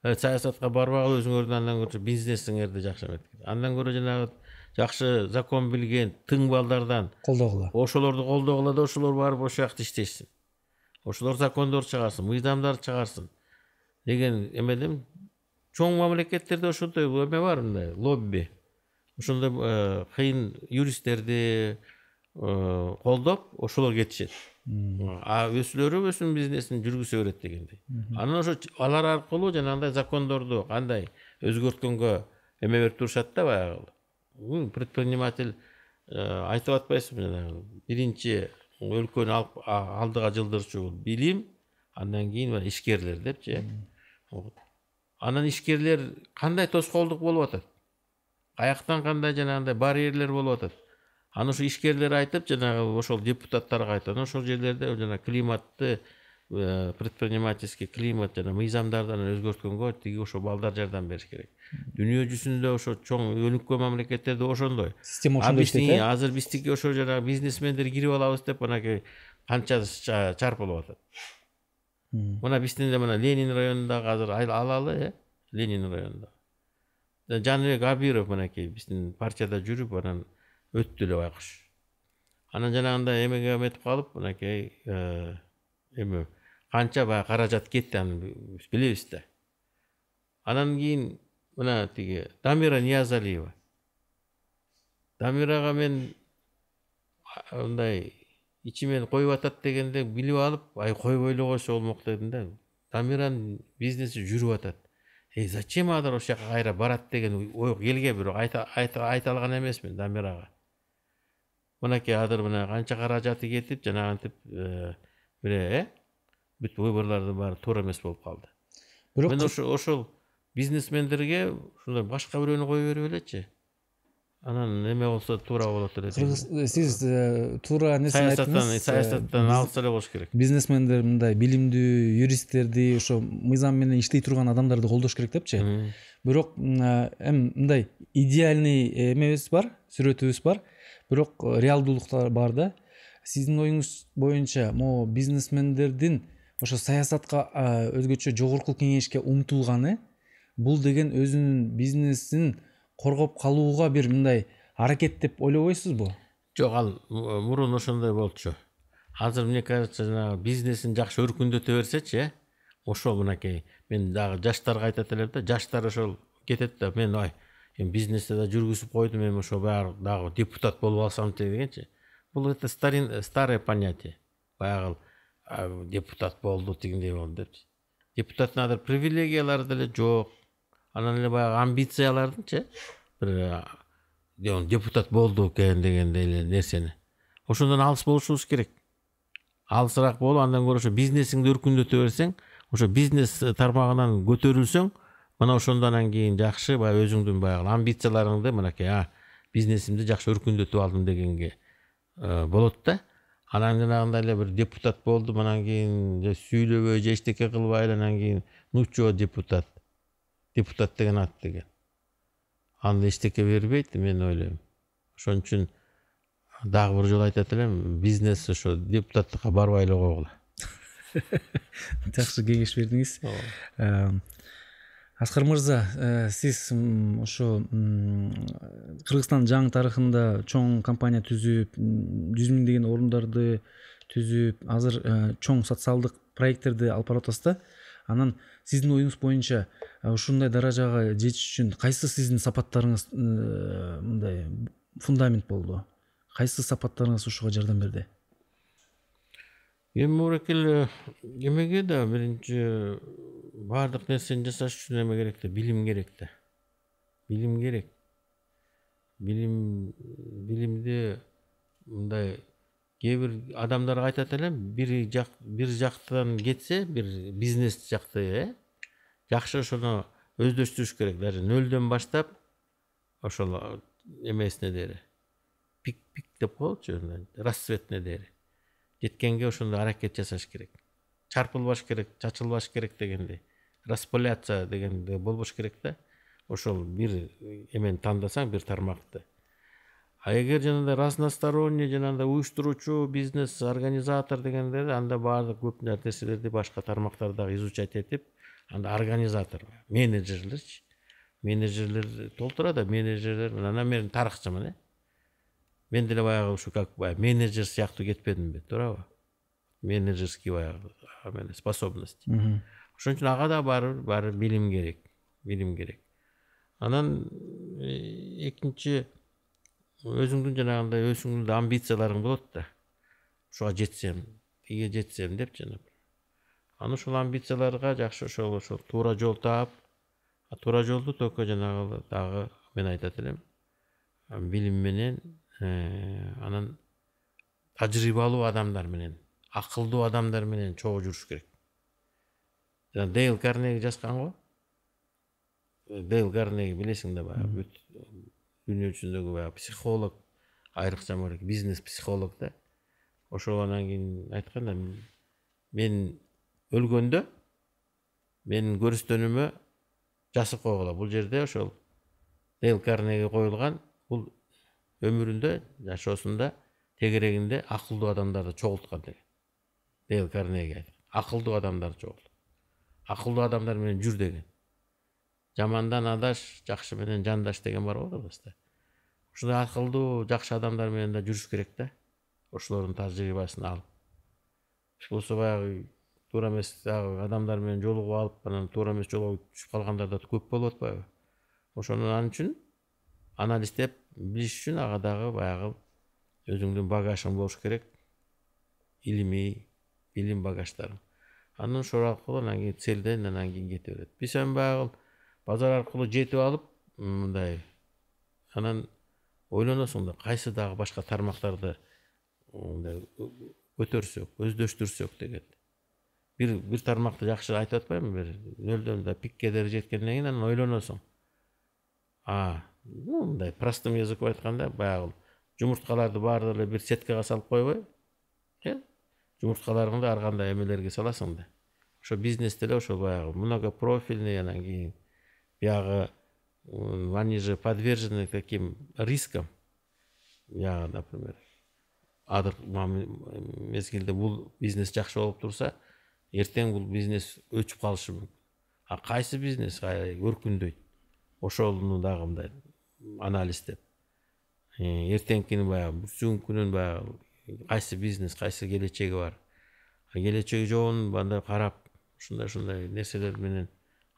саясатка барбагыла өзүңөрдүн андан көрчү бизнесиңерди жакшы эметкен. Андан көрө жанагы жакшы закон билген тың балдардан Колдогула. ошолорду колдогула да ошолор барып ошол жакта иштешсин. Ошолор закондор чыгарсын, мыйзамдар чыгарсын деген эмедим. Чоң мамлекеттерде ошондой эме бар, мындай лобби. Ошондой кыйын юристтерди колдоп ошолор кетишет. Өзүлөрү өзүнүн бизнесин жүргүзө берет дегендей. Анан ошо алар аркылуу жанагындай закондорду кандай өзгөрткөнгө эме берип турушат да баягы. Предприниматель айтып атпайсызбы жанагы биринчи өлкөнү алдыга жылдырчу билим, андан кийин ишкерлер депчи. Анан ишкерлер кандай тоскоолдук болуп атат? Каяктан кандай жанагындай барьерлер болуп атат? Аны ошо ишкерлер айтып, жанагы ошол депутаттарга айтат. Ошол жерлерде жана климатты, предпринимательский климат жана мыйзамдардан өзгөрткөнгө тиги ошо балдар жардам бериш керек. Дүйнө жүзүндө ошо чоң өнүккөн мамлекеттерде ошондой. Система ошондой иштейт. Азыр биздики ошо жанагы бизнесмендер кирип алабыз деп анакей канча чарпылып атат. Мына биздин да мына Ленин районундагы азыр алалы, Ленин районунда. Жаныбек Абиров мынакей биздин партияда жүрүп, анан өттү эле байкуш. Анан жанагындай эмеге эметип калып, мынакей эме канча баягы каражат кетти, аны билебиз да. Анан кийин мына тиги Дамира Ниязалиева. Дамирага мен мындай ичимен коюп атат дегенде билип алып, койбой эле койсо болмок дедим да. Дамиранын бизнеси жүрүп атат. Зачем алар ошол жака кайра барат деген ой келген, бирок айта алган эмесмин Дамирага. Мынакей азыр мына канча каражаты кетип, жанагынтип бүт выборлардын баары туура эмес болуп калды. Мен ошол бизнесмендерге ушундай башка бирөөнү кое берип элечи. Анан эме болсо туура болот эле. Сиз туура нерсени айттыңыз. Саясаттан алыс эле болуш керек. Бизнесмендер мындай билимдүү юристтерди, ошо мыйзам менен иштей турган адамдарды колдош керек депчи. Бирок мындай идеальный эмебиз бар, сүрөтүбүз бар. Бирок реалдуулуктар бар да. Сиздин оюңуз боюнча могу бизнесмендердин ошо саясатка өзгөчө жогорку кеңешке умтулганы бул деген өзүнүн бизнесин коргоп калууга бир мындай аракет деп ойлобойсузбу? Жок, ал мурун ошондой болчу. Азыр мне кажется, жанагы бизнесин жакшы өркүндөтө берсечи, ошол мынакей мен дагы жаштарга айтат элем да, жаштар ошол кетет да, мен бизнесте да жүргүзүп койдум, эми ошо баягы дагы депутат болуп алсам дегенчи. Бул это старое понятие. Баягы депутат болду, тигиндей болду депчи. Депутаттын азыр привилегиялары деле жок. Анан эле баягы амбициялардынчы бир депутат болду дегендей эле нерсени. Ошондон алыс болушубуз керек. Алысыраак болуп, андан көрө ошо бизнесиңди өркүндөтө берсең, ошо бизнес тармагынан көтөрүлсөң, мына ошондон кийин жакшы баягы өзүңдүн баягы амбицияларыңды мынакей бизнесимди жакшы өркүндөтүп алдым дегенге болот да. Анан жанагындай эле бир депутат болдум, анан кийин сүйлөбөй же эчтеке кылбай эле анан кийин нучо депутат. депутат деген ат деген. Анда эчтеке бербейт, мен ойлойм. Ошон үчүн дагы бир жолу айтат элем, бизнес ошо депутаттыкка барбай эле койгула. Жакшы кеңеш бердиңиз. Аскар мырза, сиз ошо Кыргызстандын жаңы тарыхында чоң компания түзүп, 100 миңдеген орундарды түзүп, азыр чоң социалдык проекттерди алып баратасыз да. Анан сиздин оюңуз боюнча ушундай даражага жетиш үчүн кайсы сиздин сапаттарыңыз мындай фундамент болду? Кайсы сапаттарыңыз ушуга жардам берди? Эми мурекел эмеге да биринчи баардык нерсени жасаш үчүн эме керек да, билим керек да. Билим керек. Билимди мындай кээ бир адамдарга айтат элем, бир жактан кетсе, бир бизнес жакты, жакшы ошону өздөштүрүш керек. Даже нөлдөн баштап ошол эмесине дери. Пик деп коелучу, расцветне дери. Жеткенге ошондой аракет жасаш керек. Чарпылбаш керек, чачылбаш керек дегендей. Распыляться дегенде болбош керек да. Ошол бир эмени тандасаң, бир тармакты. А эгер жанагындай разносторонний, жанагындай уюштуруучу, бизнес организатор дегенде, анда баардык көп нерселерди башка тармактарды изучать этип, анда организатор, менеджерлерчи. Менеджерлер толтурат, менеджерлер, анан мен тарыхчымын, мен деле баягы ушу как менеджер сыяктуу кетпедимби, туурабы? Менеджерский баягы способность. Ошон үчүн ага да баары билим керек. Анан экинчи, өзүңдүн жанагындай өзүңдүн амбицияларың болот да. Ушуга жетсем, тиге жетсем деп жана. Аны ошол амбицияларга жакшы ошол туура жол таап, туура жолду только жанагы дагы мен айтат элем, билим менен, анан тажрыйбалуу адамдар менен, акылдуу адамдар менен чогуу жүрүш керек. Жана Дейл Карнеги жазган го. Дейл Карнеги билесиң да, баягы бүт дүйнө жүзүндөгү баягы психолог, айрыкча бизнес психолог да. Ошол анан кийин айткан да, мен өлгөндө менин көрүстөнүмө жазып койгула. Бул жерде ошол Дейл Карнеги коюлган, бул өмүрүндө, жашоосунда тегерегинде акылдуу адамдарды чогулткан деген. Дейл Карнеги айткан. Акылдуу адамдарды чогулт. Акылдуу адамдар менен жүр деген. Жамандан адаш, жакшы менен жандаш деген бар го Кыргызда. Ушундай акылдуу, жакшы адамдар менен да жүрүш керек да. Ошолордун тажрыйбасын алып. Болсо баягы туура эмес адамдар менен жолугуп алып, анан туура эмес жолго түшүп калгандар да көп болуп атпайбы? Ошону анын үчүн анализдеп билиш үчүн ага дагы баягы өзүңдүн багажың болуш керек. Илимий, билим багажтарың. Анан ошол аркылуу анан кийин целден анан кийин кете берет. Биз эми баягы базар аркылуу жетип алып, мындай анан ойлоносуң да, кайсы дагы башка тармактарды көтөрсөк, өздөштүрсөк деген. Бир тармакты жакшы айтып атпаймынбы? Бир нөлдөн да пикке жеткенден кийин анан ойлоносуң. Мындай простым языкпен айтканда, баягы жумурткаларды баары эле бир сеткага салып койбой, жумурткаларыңды ар кандай эмелерге саласың да. Ошо бизнесте эле ошол баягы многопрофильный, анан кийин биягы они же подвержены таким рискам. Я, например, адыр мезгилде бул бизнес жакшы болуп турса, эртең бул бизнес өчүп калышы мүмкүн. А кайсы бизнес өркүндөйт? Ошону дагы мындай анализдеп. Эртеңкини баягы бүгүнкүнүн баягы кайсы бизнес, кайсы келечеги бар. Келечеги жогун бандай карап, ушундай нерселер менен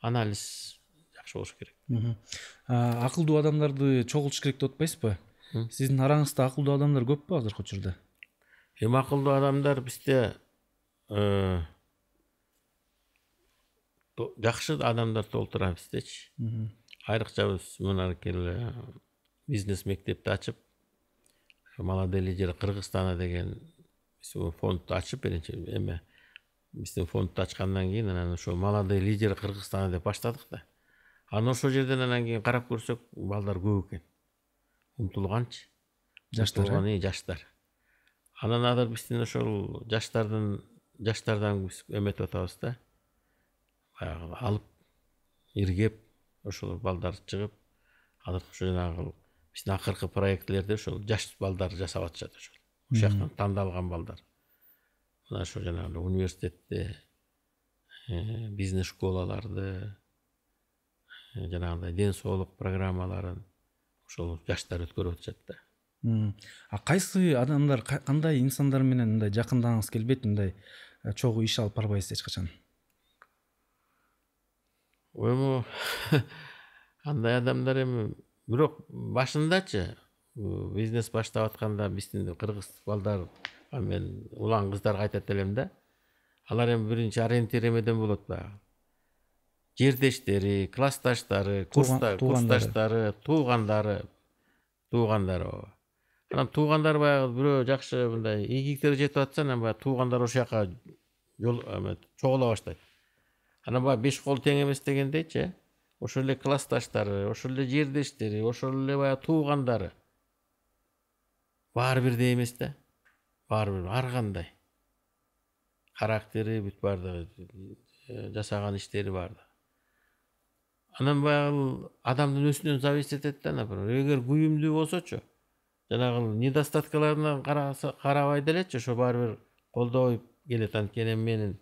анализ жакшы болуш керек. Акылдуу адамдарды чогултуш керек деп атпайсызбы? Сиздин араңызда акылдуу адамдар көппү азыркы учурда? Эми акылдуу адамдар бизде жакшы адамдар толтура биздечи. Айрыкча биз мына бизнес мектепти ачып, молодые лидеры Кыргызстана деген фонд ачып, биринчи эме биздин фондду ачкандан кийин анан ошо молодые лидеры Кыргызстана деп баштадык да. Анан ошол жерден анан кийин карап көрсөк, балдар көп экен. Умтулганчы. Жаштар. Анан азыр биздин ошол жаштардан биз эметип атабыз да. Баягы алып, иргеп, ошол балдар чыгып азыр ошо жанагы биздин акыркы проектлерде ошол жаш балдар жасап атышат ошол жактан тандалган балдар. Мына ошо жанагы университетте бизнес школаларды жанагындай ден соолук программаларын ошол жаштар өткөрүп атышат да. А кайсы адамдар, кандай инсандар менен мындай жакынданыңыз келбейт, мындай чогуу иш алып барбайсыз эч качан? Эми андай адамдар эми бирок башындачы бизнес баштап атканда биздин кыргыз балдар, мен улан кыздарга айтат элем да, алар эми биринчи ориентир эмеден болот баягы. Жердештери, классташтары, курсташтары, туугандары. Анан туугандар баягы бирөө жакшы мындай ийгиликтер жетип атса, анан баягы туугандар ошол жака жол чогула баштайт. Анан баягы беш кол тең эмес дегендейчи, ошол эле классташтары, ошол эле жердештери, ошол эле баягы туугандары баары бирдей эмес да. Баары бир ар кандай характери бүт баардыгы, жасаган иштери баардыгы. Анан баягы адамдын өзүнөн зависит этет да, например, эгер күйүмдүү болсочу, жанагы недостаткаларына карабай делечи, ошо баары бир колдой келет. Анткени менин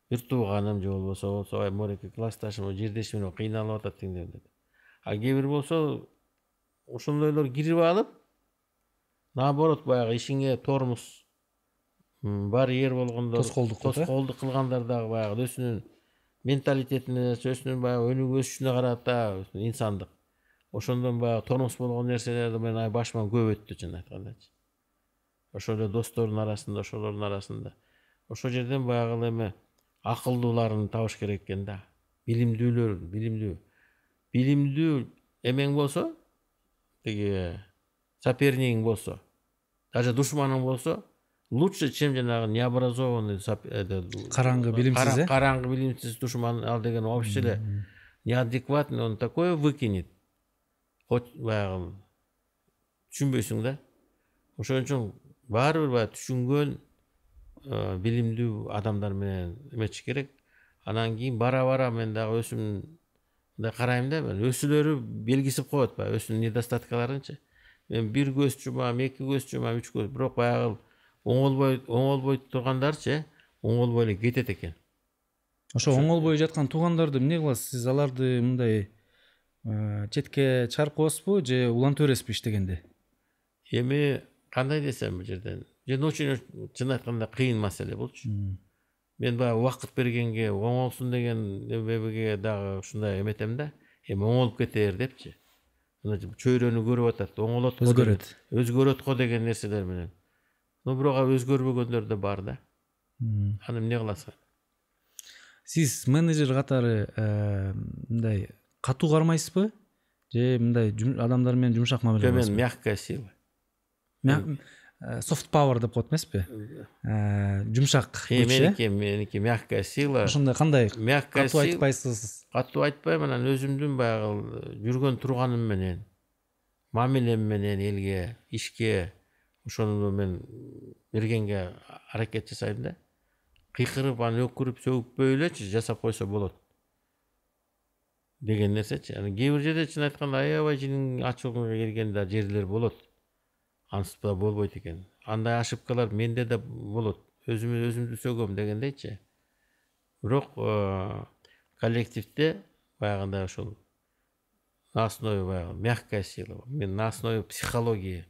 бир тууганым же болбосо мореки классташым, жердешим менен кыйналып атат дегендей. А кээ бир болсо ошондойлор кирип алып, наоборот баягы ишиңе тормуз барьер болгондор, тоскоолдук кылгандар дагы баягы өзүнүн менталитетине, өзүнүн баягы өнүгүп өсүшүнө карата инсандык. Ошондон баягы тормуз болгон нерселерди мен башыман көп өттү, чын айткандачы. Ошол эле достордун арасында, ошолордун арасында. Ошол жерден баягы эми акылдууларын табыш керек экен да. Билимдүү эмең болсо, тиги сопернигиң болсо, даже душманың болсо, лучше, чем жанагы необразованный, караңгы билимсиз, караңгы билимсиз душман ал деген вообще эле неадекватный, он такое выкинет. Хоть баягы түшүнбөйсүң да. Ошон үчүн баары бир баягы түшүнгөн, билимдүү адамдар менен эметиш керек. Анан кийин бара мен дагы өзүмдү карайм да, мен өсүлөрү белгисип коет баягы өзүнүн недостаткаларынчы. Мен бир көз жумам, эки көз жумам, үч көз, бирок баягы оңолбой тургандарчы, оңолбой эле кетет экен. Ошо оңолбой жаткан туугандарды эмне кыласыз? Сиз аларды мындай четке чыгарып коесузбу же улантып бересизби иштегенде? Эми кандай десем бул жерден, очень чын айтканда кыйын маселе болчу. Мен баягы убакыт бергенге, оңолсун деген эбеге дагы ушундай эметем да, эми оңолуп кетер депчи. Чөйрөнү көрүп атат, оңолот, өзгөрөт го деген нерселер менен. Но бирок өзгөрбөгөндөр да бар да. Аны эмне кыласың? Сиз менеджер катары мындай катуу кармайсызбы? Же мындай адамдар менен жумшак мамиле кыласызбы? Мен мягкая сила. Soft power деп коет эмеспи? Жумшак күч. Меники мягкая сила. Ошондой кандай? Мягкая сила. Катуу айтпайсыз? Катуу айтпайм, анан өзүмдүн баягы жүргөн турганым менен, мамилем менен элге, ишке, ошону мен бергенге аракет жасайм да. Кыйкырып, аны өкүрүп, сөгүппөй элечи жасап койсо болот деген нерсечи. Кээ бир жерде чын айтканда аябай жинин ачууга келген да жерлер болот. Ансыз да болбойт экен. Андай ошибкалар менде да болот. Өзүмдү сөгөм дегендейчи. Бирок коллективде баягындай ошол на основе баягы мягкая сила. Мен на основе психологии,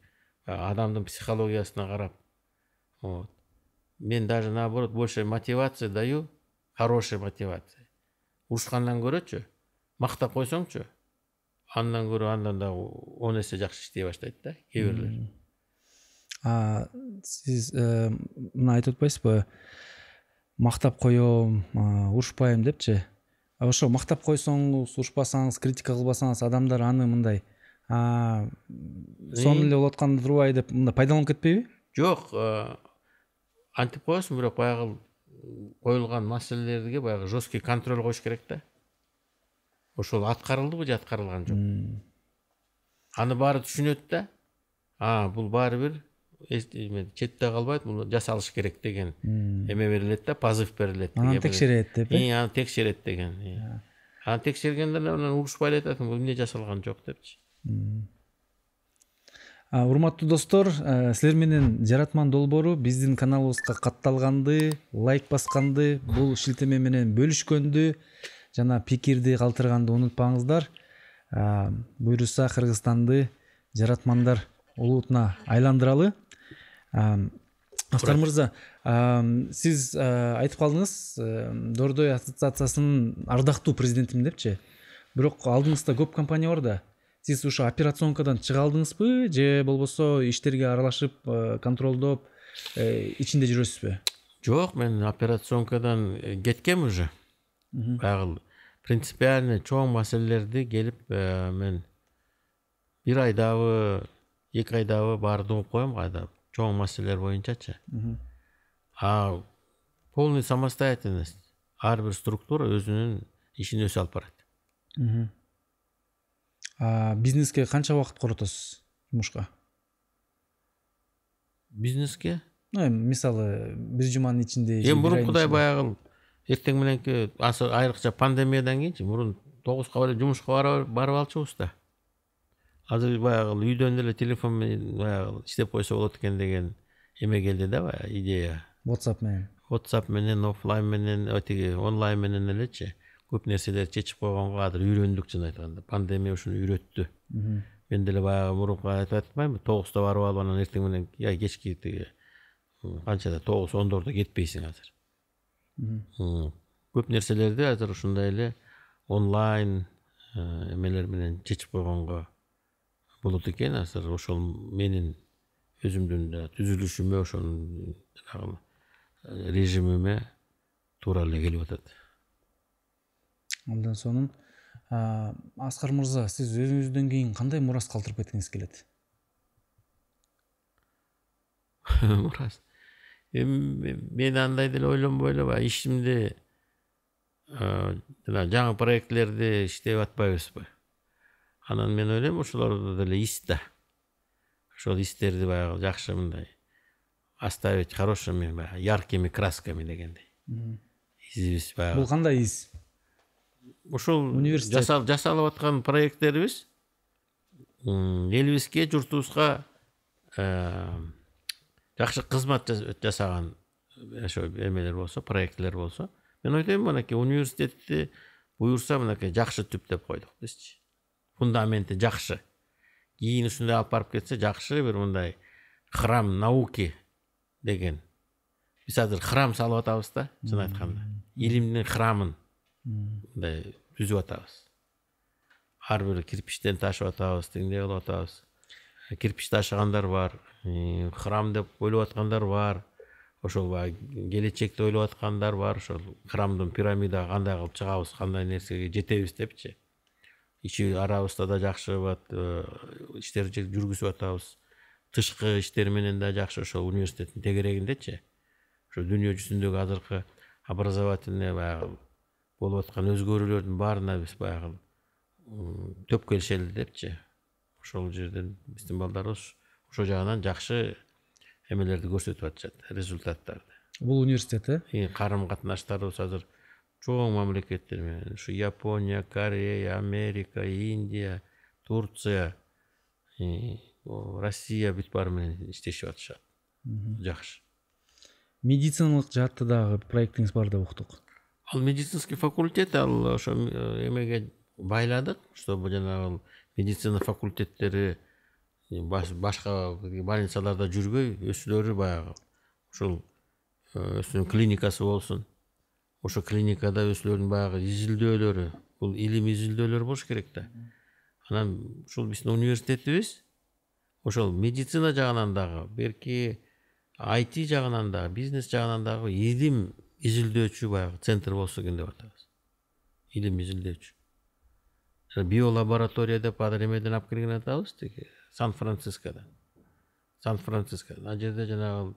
адамдын психологиясына карап, вот. Мен даже наоборот больше мотивация даю, хорошая мотивация. Урушкандан көрөчү, мактап койсоңчу, андан көрө андан да 10 эсе жакшы иштей баштайт да, кээ бирлер. Сиз мына айтып атпайсызбы? Мактап коем, урушпайм депчи. Ошо мактап койсоңуз, урушпасаңыз, критика кылбасаңыз, адамдар аны мындай сонун эле болуп атканда турбай деп мындай пайдаланып кетпейби? Жок, антип коесуң, бирок баягы коюлган маселелерге баягы жесткий контроль коюш керек да. Ошол аткарылдыбы же аткарылган жок. Аны баары түшүнөт да. Бул баары бир четте калбайт, муну жасалыш керек деген эме берилет да, позыв берилет. Анан текшерет деп. Аны текшерет деген. Аны текшергенде анан урушпай эле айтат, бул эмне жасалган жок депчи. Урматтуу достор, силер менен Жаратман долбоору биздин каналыбызга катталганды, лайк басканды, бул шилтеме менен бөлүшкөндү жана пикирди калтырганды унутпаңыздар. Буюрса Кыргызстанды жаратмандар улутуна айландыралы. Аскар мырза, сиз айтып калдыңыз, Дордой ассоциациясынын ардактуу президентимин депчи. Бирок алдыңызда көп компания бар да. Сиз ушу операционкадан чыга алдыңызбы же болбосо иштерге аралашып, контролдоп, ичинде жүрөсүзбү? Жок, мен операционкадан кеткем уже. Баягы принципиально чоң маселелерди келип мен 1 айдабы, 2 айдабы баарды угуп коем кайда чоң маселелер боюнчачы. Полный самостоятельность. Ар бир структура өзүнүн ишин өзү алып барат. Бизнеске канча убакыт коротосуз жумушка? Бизнеске? Мисалы, бир жуманын ичинде. Мурункудай баягы эртең мененки айрыкча пандемиядан кийинчи мурун 9га барып жумушка барып алчубуз да. Азыр баягы үйдөн эле телефон менен баягы иштеп койсо болот экен деген эме келди да, баягы идея. WhatsApp менен, офлайн менен, онлайн менен элечи көп нерселерди чечип койгонго азыр үйрөндүк, чын айтканда. Пандемия ушуну үйрөттү. Мен деле баягы мурунку айтып атпаймынбы, 9да барып алып анан эртең менен кечки канчада 9-10дордо кетпейсиң азыр. Көп нерселерди азыр ушундай эле онлайн эмелер менен чечип койгонго болот экен. Азыр ошол менин өзүмдүн түзүлүшүмө, ошонун режимиме туура эле келип атат. Андан сонун Аскар мырза, сиз өзүңүздөн кийин кандай мурас калтырып кеткиңиз келет? Мурас. Мен андай деле ойлонбой эле ишимди жаңы проектлерди иштеп атпайбызбы? Анан мен ойлойм, ошолордо деле из да. Ошол изтерди баягы жакшы мындай оставить хорошими, яркими красками дегендей. Изибиз баягы. Бул кандай из? Ушул жасалып аткан проекттерибиз элибизге, журтубузга жакшы кызмат жасаган ошо эмелер болсо, проекттер болсо, мен ойлойм, мынакей университетти буюрса мынакей жакшы түптөп койдук бизчи. Фундаменти жакшы. Кийин ушундай алып барып кетсе жакшы бир мындай храм науки деген. Биз азыр храм салып атабыз да, чын айтканда. Илимдин храмын мындай түзүп атабыз. Ар бир кирпичтен ташып атабыз, теңдей кылып атабыз. Кирпич ташыгандар бар, храм деп ойлоп аткандар бар. Ошол келечекте ойлоп аткандар бар. Ошол храмдын пирамидага кандай кылып чыгабыз, кандай нерсеге жетебиз депчи. Ичи арабызда да жакшы иштер жүргүзүп атабыз. Тышкы иштер менен да жакшы ошол университеттин тегерегиндечи. Ошо дүйнө жүзүндөгү азыркы образовательный болуп аткан өзгөрүүлөрдүн баарына биз баягы төп келишели депчи. Ошол жерден биздин балдарыбыз ошол жагынан жакшы эмелерди көрсөтүп атышат, результаттарды. Бул университет, карым катнаштарыбыз азыр чоң мамлекеттер менен, ушу Япония, Корея, Америка, Индия, Турция, Россия бүт баары менен иштешип атышат. Жакшы. Медициналык жаатта дагы проектиңиз бар деп уктук. Ал медицинский факультет, ал ошо эмеге байладык, чтобы жанагы медицина факультеттери башка больницаларда жүрбөй, өзүлөрү баягы ушул өзүнүн клиникасы болсун. Ошо клиникада өзүлөрүнүн баягы изилдөөлөрү, бул илим изилдөөлөрү болуш керек да. Анан ушул биздин университетибиз ошол медицина жагынан дагы, берки IT жагынан дагы, бизнес жагынан дагы илим изилдөөчү баягы центр болсо экен деп атабыз. Илим изилдөөчү. Биолаборатория деп азыр эмеден алып келген атабыз, Сан-Францискодан. Ал жерде жанагы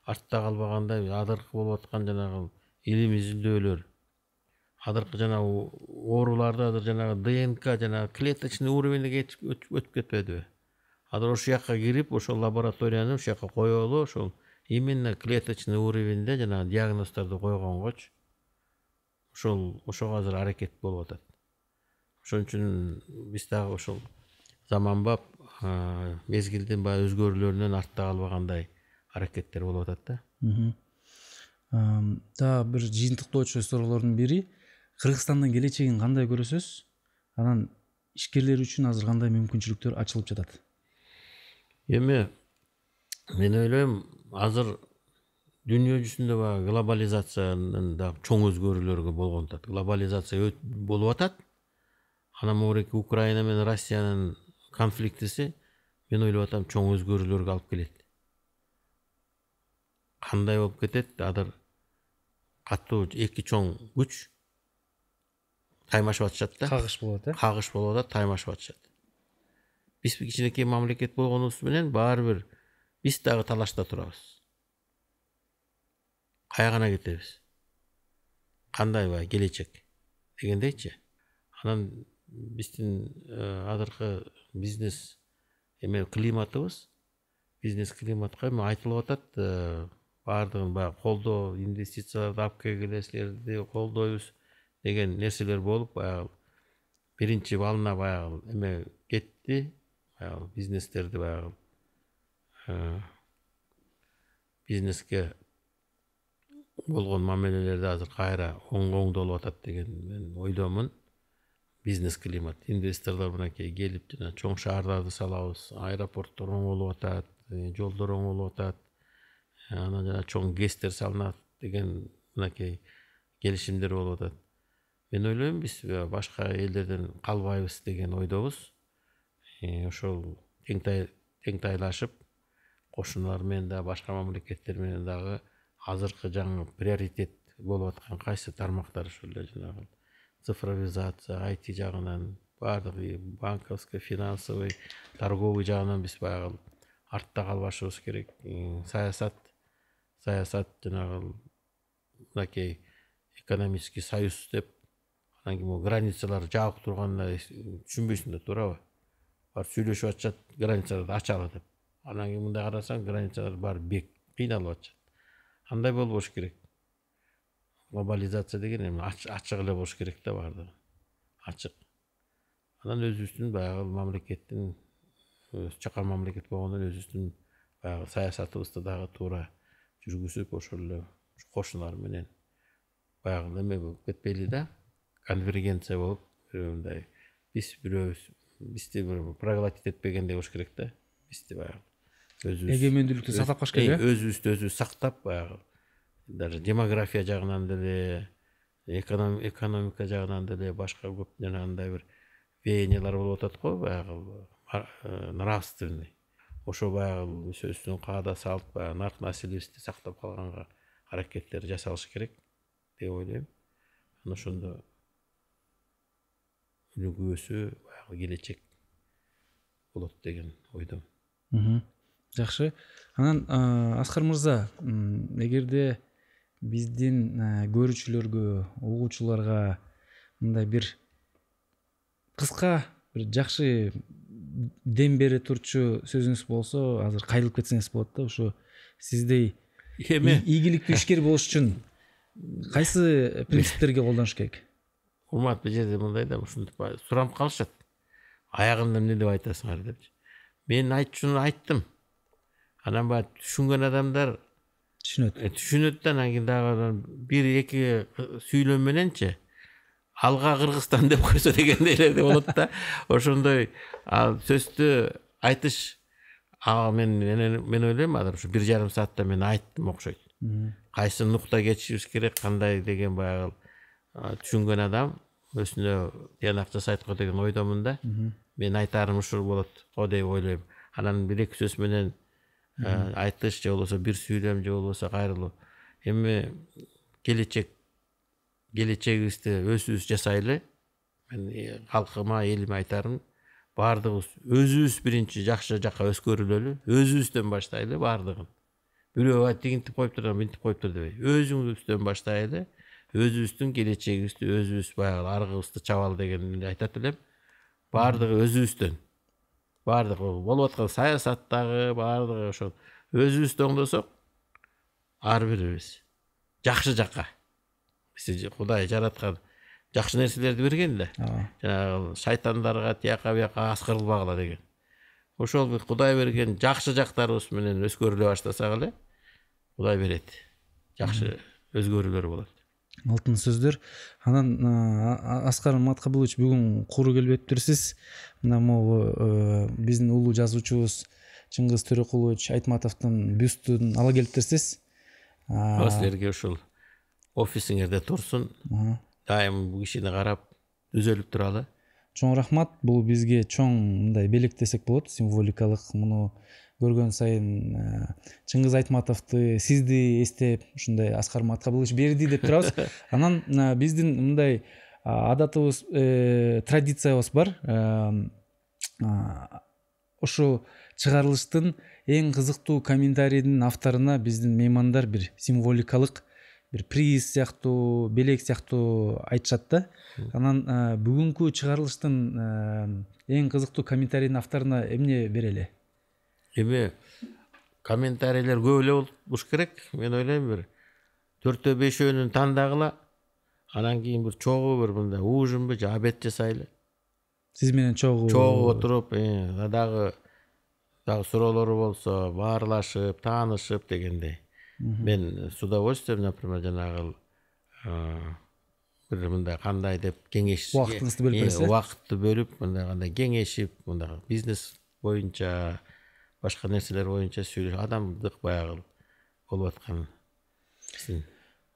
артта калбагандай адыркы болуп аткан жанагы илим изилдөөлөр. Адыркы жанагы ооруларды азыр жанагы ДНК, жанагы клеточный уровеньге өтүп кетпедиби? Азыр ошол жака кирип, ошол лабораторияны ошол жака коелу, ошол именно клеточный уровеньде жанагы диагноздорду койгонгочу ошого азыр аракет болуп атат. ошон үчүн биз дагы ошол заманбап мезгилдин баягы өзгөрүүлөрүнөн артта калбагандай аракеттер болуп атат да. Дагы бир жыйынтыктоочу суроолордун бири, Кыргызстандын келечегин кандай көрөсүз? Анан ишкерлер үчүн азыр кандай мүмкүнчүлүктөр ачылып жатат? Эми мен ойлойм, азыр дүйнө жүзүндө баягы глобализациянын да чоң өзгөрүүлөрү болгон атат. Глобализация болуп атат. Анан могуреки Украина менен Россиянын конфликтиси мен ойлоп атам чоң өзгөрүүлөргө алып келет. Кандай болуп кетет? Азыр катуу эки чоң күч таймашып атышат да. Кагыш болот, Кагыш болуп атат, таймашып атышат. Биз кичинекей мамлекет болгонубуз менен баары бир биз дагы талашта турабыз. Кайгана кетебиз? Кандай баягы келечек дегендейчи. Анан биздин азыркы бизнес климатыбыз, бизнес климатка айтылып атат, баардыгын баягы колдоо, инвестицияларды алып келгилесилерди колдойбуз деген нерселер болуп, баягы биринчи балына баягы кетти, баягы бизнестерди баягы бизнеске болгон мамилелерди азыр кайра оңдолуп атат деген мен ойдомун. Бизнес климат, инвесторлор мынакей келип жана чоң шаардарды салабыз, аэропорттор оңолуп атат, жолдор оңолуп атат, анан жана чоң ГЭСтер салынат деген мынакей келишимдер болуп атат. Мен ойлойм, биз башка элдерден калбайбыз деген ойдобуз. Ошол теңтайлашып, кошуналар менен да, башка мамлекеттер менен дагы азыркы жаңы приоритет болуп аткан кайсы тармактар ошол эле жанагы цифровизация, IT жагынан, баардыгы банковский, финансовый, торговый жагынан биз баягы артта калбашыбыз керек. Саясат жанагы мынакей экономический союз деп, анан кийин границалар жабык турганда түшүнбөйсүң да, туурабы? Бар сүйлөшүп атышат, границаларды ачалы деп. Анан кийин мындай карасаң, границалар баары бек кыйналып атышат. Андай болбош керек. Глобализация деген эми ачык эле болуш керек да, баардыгы. Ачык. Анан өзүбүздүн баягы мамлекеттин чакан мамлекет болгондон өзүбүздүн баягы саясатыбызды дагы туура жүргүзүп, ошол эле кошуналар менен баягы эме болуп кетпейли да, конвергенция болуп, мындай биз бизди бир проглотить этпегендей болуш керек да. Бизди баягы эгемендүүлүктү сактап калыш керек, өзүбүздү өзүбүз сактап, баягы даже демография жагынан деле, экономика жагынан деле, башка көп жанагындай бир веяниялар болуп атат го, баягы нравственный. Ошо баягы сөзүнүн каада салт, баягы нарк населебизди сактап калганга аракеттер жасалыш керек деп ойлойм. Анан ошондо өнүгүүсү, баягы келечек болот деген ойдом. Жакшы. Анан Аскар мырза, эгерде биздин көрүүчүлөргө, угуучуларга мындай бир кыска, бир жакшы дем бере турчу сөзүңүз болсо, азыр кайрылып кетсеңиз болот да. Ушу сиздей ийгиликтүү ишкер болуш үчүн кайсы принциптерге колдонуш керек? Урмат, бул жерде мындай да, ушинтип суранып калышат. Аягында эмне деп айтасыңар депчи. Мен айтчуну айттым. Анан баягы түшүнгөн адамдар түшүнөт да, анан кийин дагы бир эки сүйлөм мененчи алга Кыргызстан деп койсо дегендей эле болот да. Ошондой сөздү айтыш мен ойлойм, азыр ушу 1,5 саатта мен айттым окшойт. Кайсы нукта кетишибиз керек, кандай деген баягы түшүнгөн адам өзүнө тыянак жасайт го деген ойдомун да. Мен айтарым ушул болот го деп ойлойм. Анан бир эки сөз менен айтыш же болбосо бир сүйлөм же болбосо кайрылуу. Эми келечегибизди өзүбүз жасайлы. Мен калкыма, элиме айтарым, баардыгыбыз өзүбүз биринчи жакшы жакка өскөрүлөлү, өзүбүздөн баштайлы баардыгын. Бирөө тигинтип коюптур, мынтип коюптур дебей, өзүбүздөн баштайлы, өзүбүздүн келечегибизди өзүбүз баягы аргыбызды чабалы дегенди айтат элем. Баардыгы өзүбүздөн. Баардыгы болуп аткан саясаттагы баардыгы ошол өзүбүздү оңдосок, ар бирибиз жакшы жакка, Кудай жараткан жакшы нерселерди берген да. Жанагы шайтандарга тияка бияка аскарылбагыла деген. Ошол бир Кудай берген жакшы жактарыбыз менен өскөрүлө баштасак эле, Кудай берет. Жакшы өзгөрүүлөр болот. Алтын сөздөр. Анан Аскар Маткабылович бүгүн куру келбептирсиз. Мына могу биздин улуу жазуучубуз Чыңгыз Төрөкулович Айтматовдун бюстун ала келиптирсиз. Силерге ушул офисиңерде турсун. Дайым бул кишини карап түзөлүп туралы. Чоң рахмат. Бул бизге чоң мындай белек десек болот, символикалык. Муну көргөн сайын Чыңгыз Айтматовду, сизди эстеп, ушундай Аскар Маткабылович берди деп турабыз. Анан биздин мындай адатыбыз, традициябыз бар. Ошо чыгарылыштын эң кызыктуу комментарийдин авторуна биздин меймандар бир символикалык бир приз сыяктуу, белек сыяктуу айтышат да. Анан бүгүнкү чыгарылыштын эң кызыктуу комментарийдин авторуна эмне берели? Эми комментарийлер көп эле болуш керек. Мен ойлойм бир 4-5-өөнүн тандагыла. Анан кийин бир чогуу бир мындай ужинбы же обед жасайлы. Сиз менен чогуу отуруп, дагы суроолору болсо баарлашып, таанышып дегендей. Мен с удовольствием, например, жанагы бир мындай кандай деп кеңеш, убактыңызды бөлүп бересиз. Убакытты бөлүп, мындай кандай кеңешип, мындай бизнес боюнча, башка нерселер боюнча сүйлөш, адамдык баягы болуп аткан.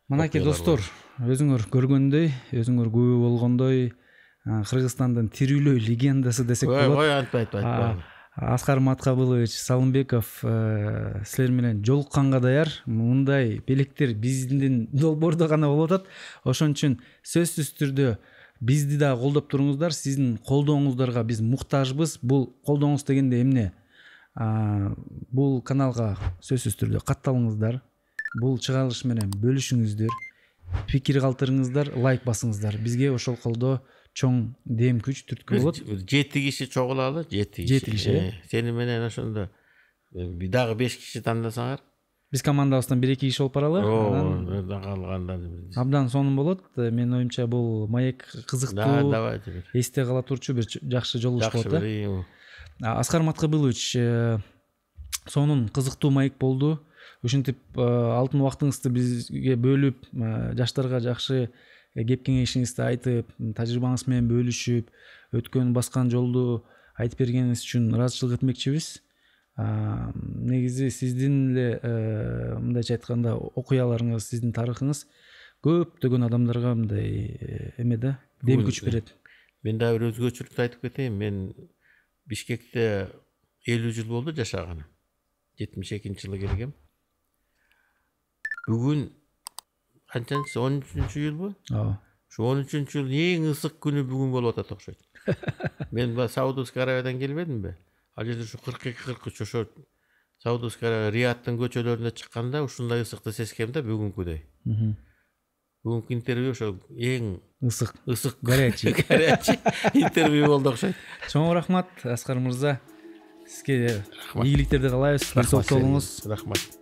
Манакей достор, өзүңөр көргөндөй, өзүңөр күбө болгондой, Кыргызстандын тирүүлөө легендасы десек болот. Ой, айтпайт. Аскар Маткабылович Салымбеков силер менен жолукканга даяр. Мындай белектер биздин долбоордо гана болуп атат. Ошон үчүн сөзсүз түрдө бизди да колдоп туруңуздар. Сиздин колдооңуздарга биз муктажбыз. Бул колдооңуз дегенде эмне? Бул каналга сөзсүз түрдө катталыңыздар. Бул чыгарылыш менен бөлүшүңүздөр. Пикир калтырыңыздар, лайк басыңыздар. Бизге ошол колдоо чоң дем күч түрткү болот. 7 киши чогулалы, 7 киши. Сени менен ошондо дагы 5 киши тандасаңар. Биз командабыздан 1-2 киши болуп баралы. Калганда абдан сонун болот. Менин оюмча бул маек кызыктуу, эсте кала турчу бир жакшы жолугуш болот. Аскар Маткабылович, сонун кызыктуу маек болду. Ушинтип алтын убактыңызды бизге бөлүп, жаштарга жакшы кеп кеңешиңизди айтып, тажрыйбаңыз менен бөлүшүп, өткөн баскан жолду айтып бергениңиз үчүн ыраазычылык этмекчибиз. Негизи сиздин эле мындайча айтканда окуяларыңыз, сиздин тарыхыңыз көптөгөн адамдарга мындай эме да, дем күч берет. Мен да бир өзгөчөлүктү айтып кетейин. Мен Бишкекте 50 жыл болду жашаганым. 72-жылы келгем. Бүгүн канчанчы 13-жыл бу? Şu 13-жыл эң ысык күнү бүгүн болуп атат окшойт. Мен Саудовский Аравиядан келбедим бе? Ал жерде ушу 42-43 ошо Саудовский Аравия Риядтын көчөлөрүнө чыкканда ушундай ысыкты сескем да бүгүнкүдөй. Бүгүнкү интервью ошо эң ысык горячий интервью болду окшойт. Чоң рахмат Аскар мырза. Сизге ийгиликтерди каалайбыз. Сау болуңуз. Рахмат.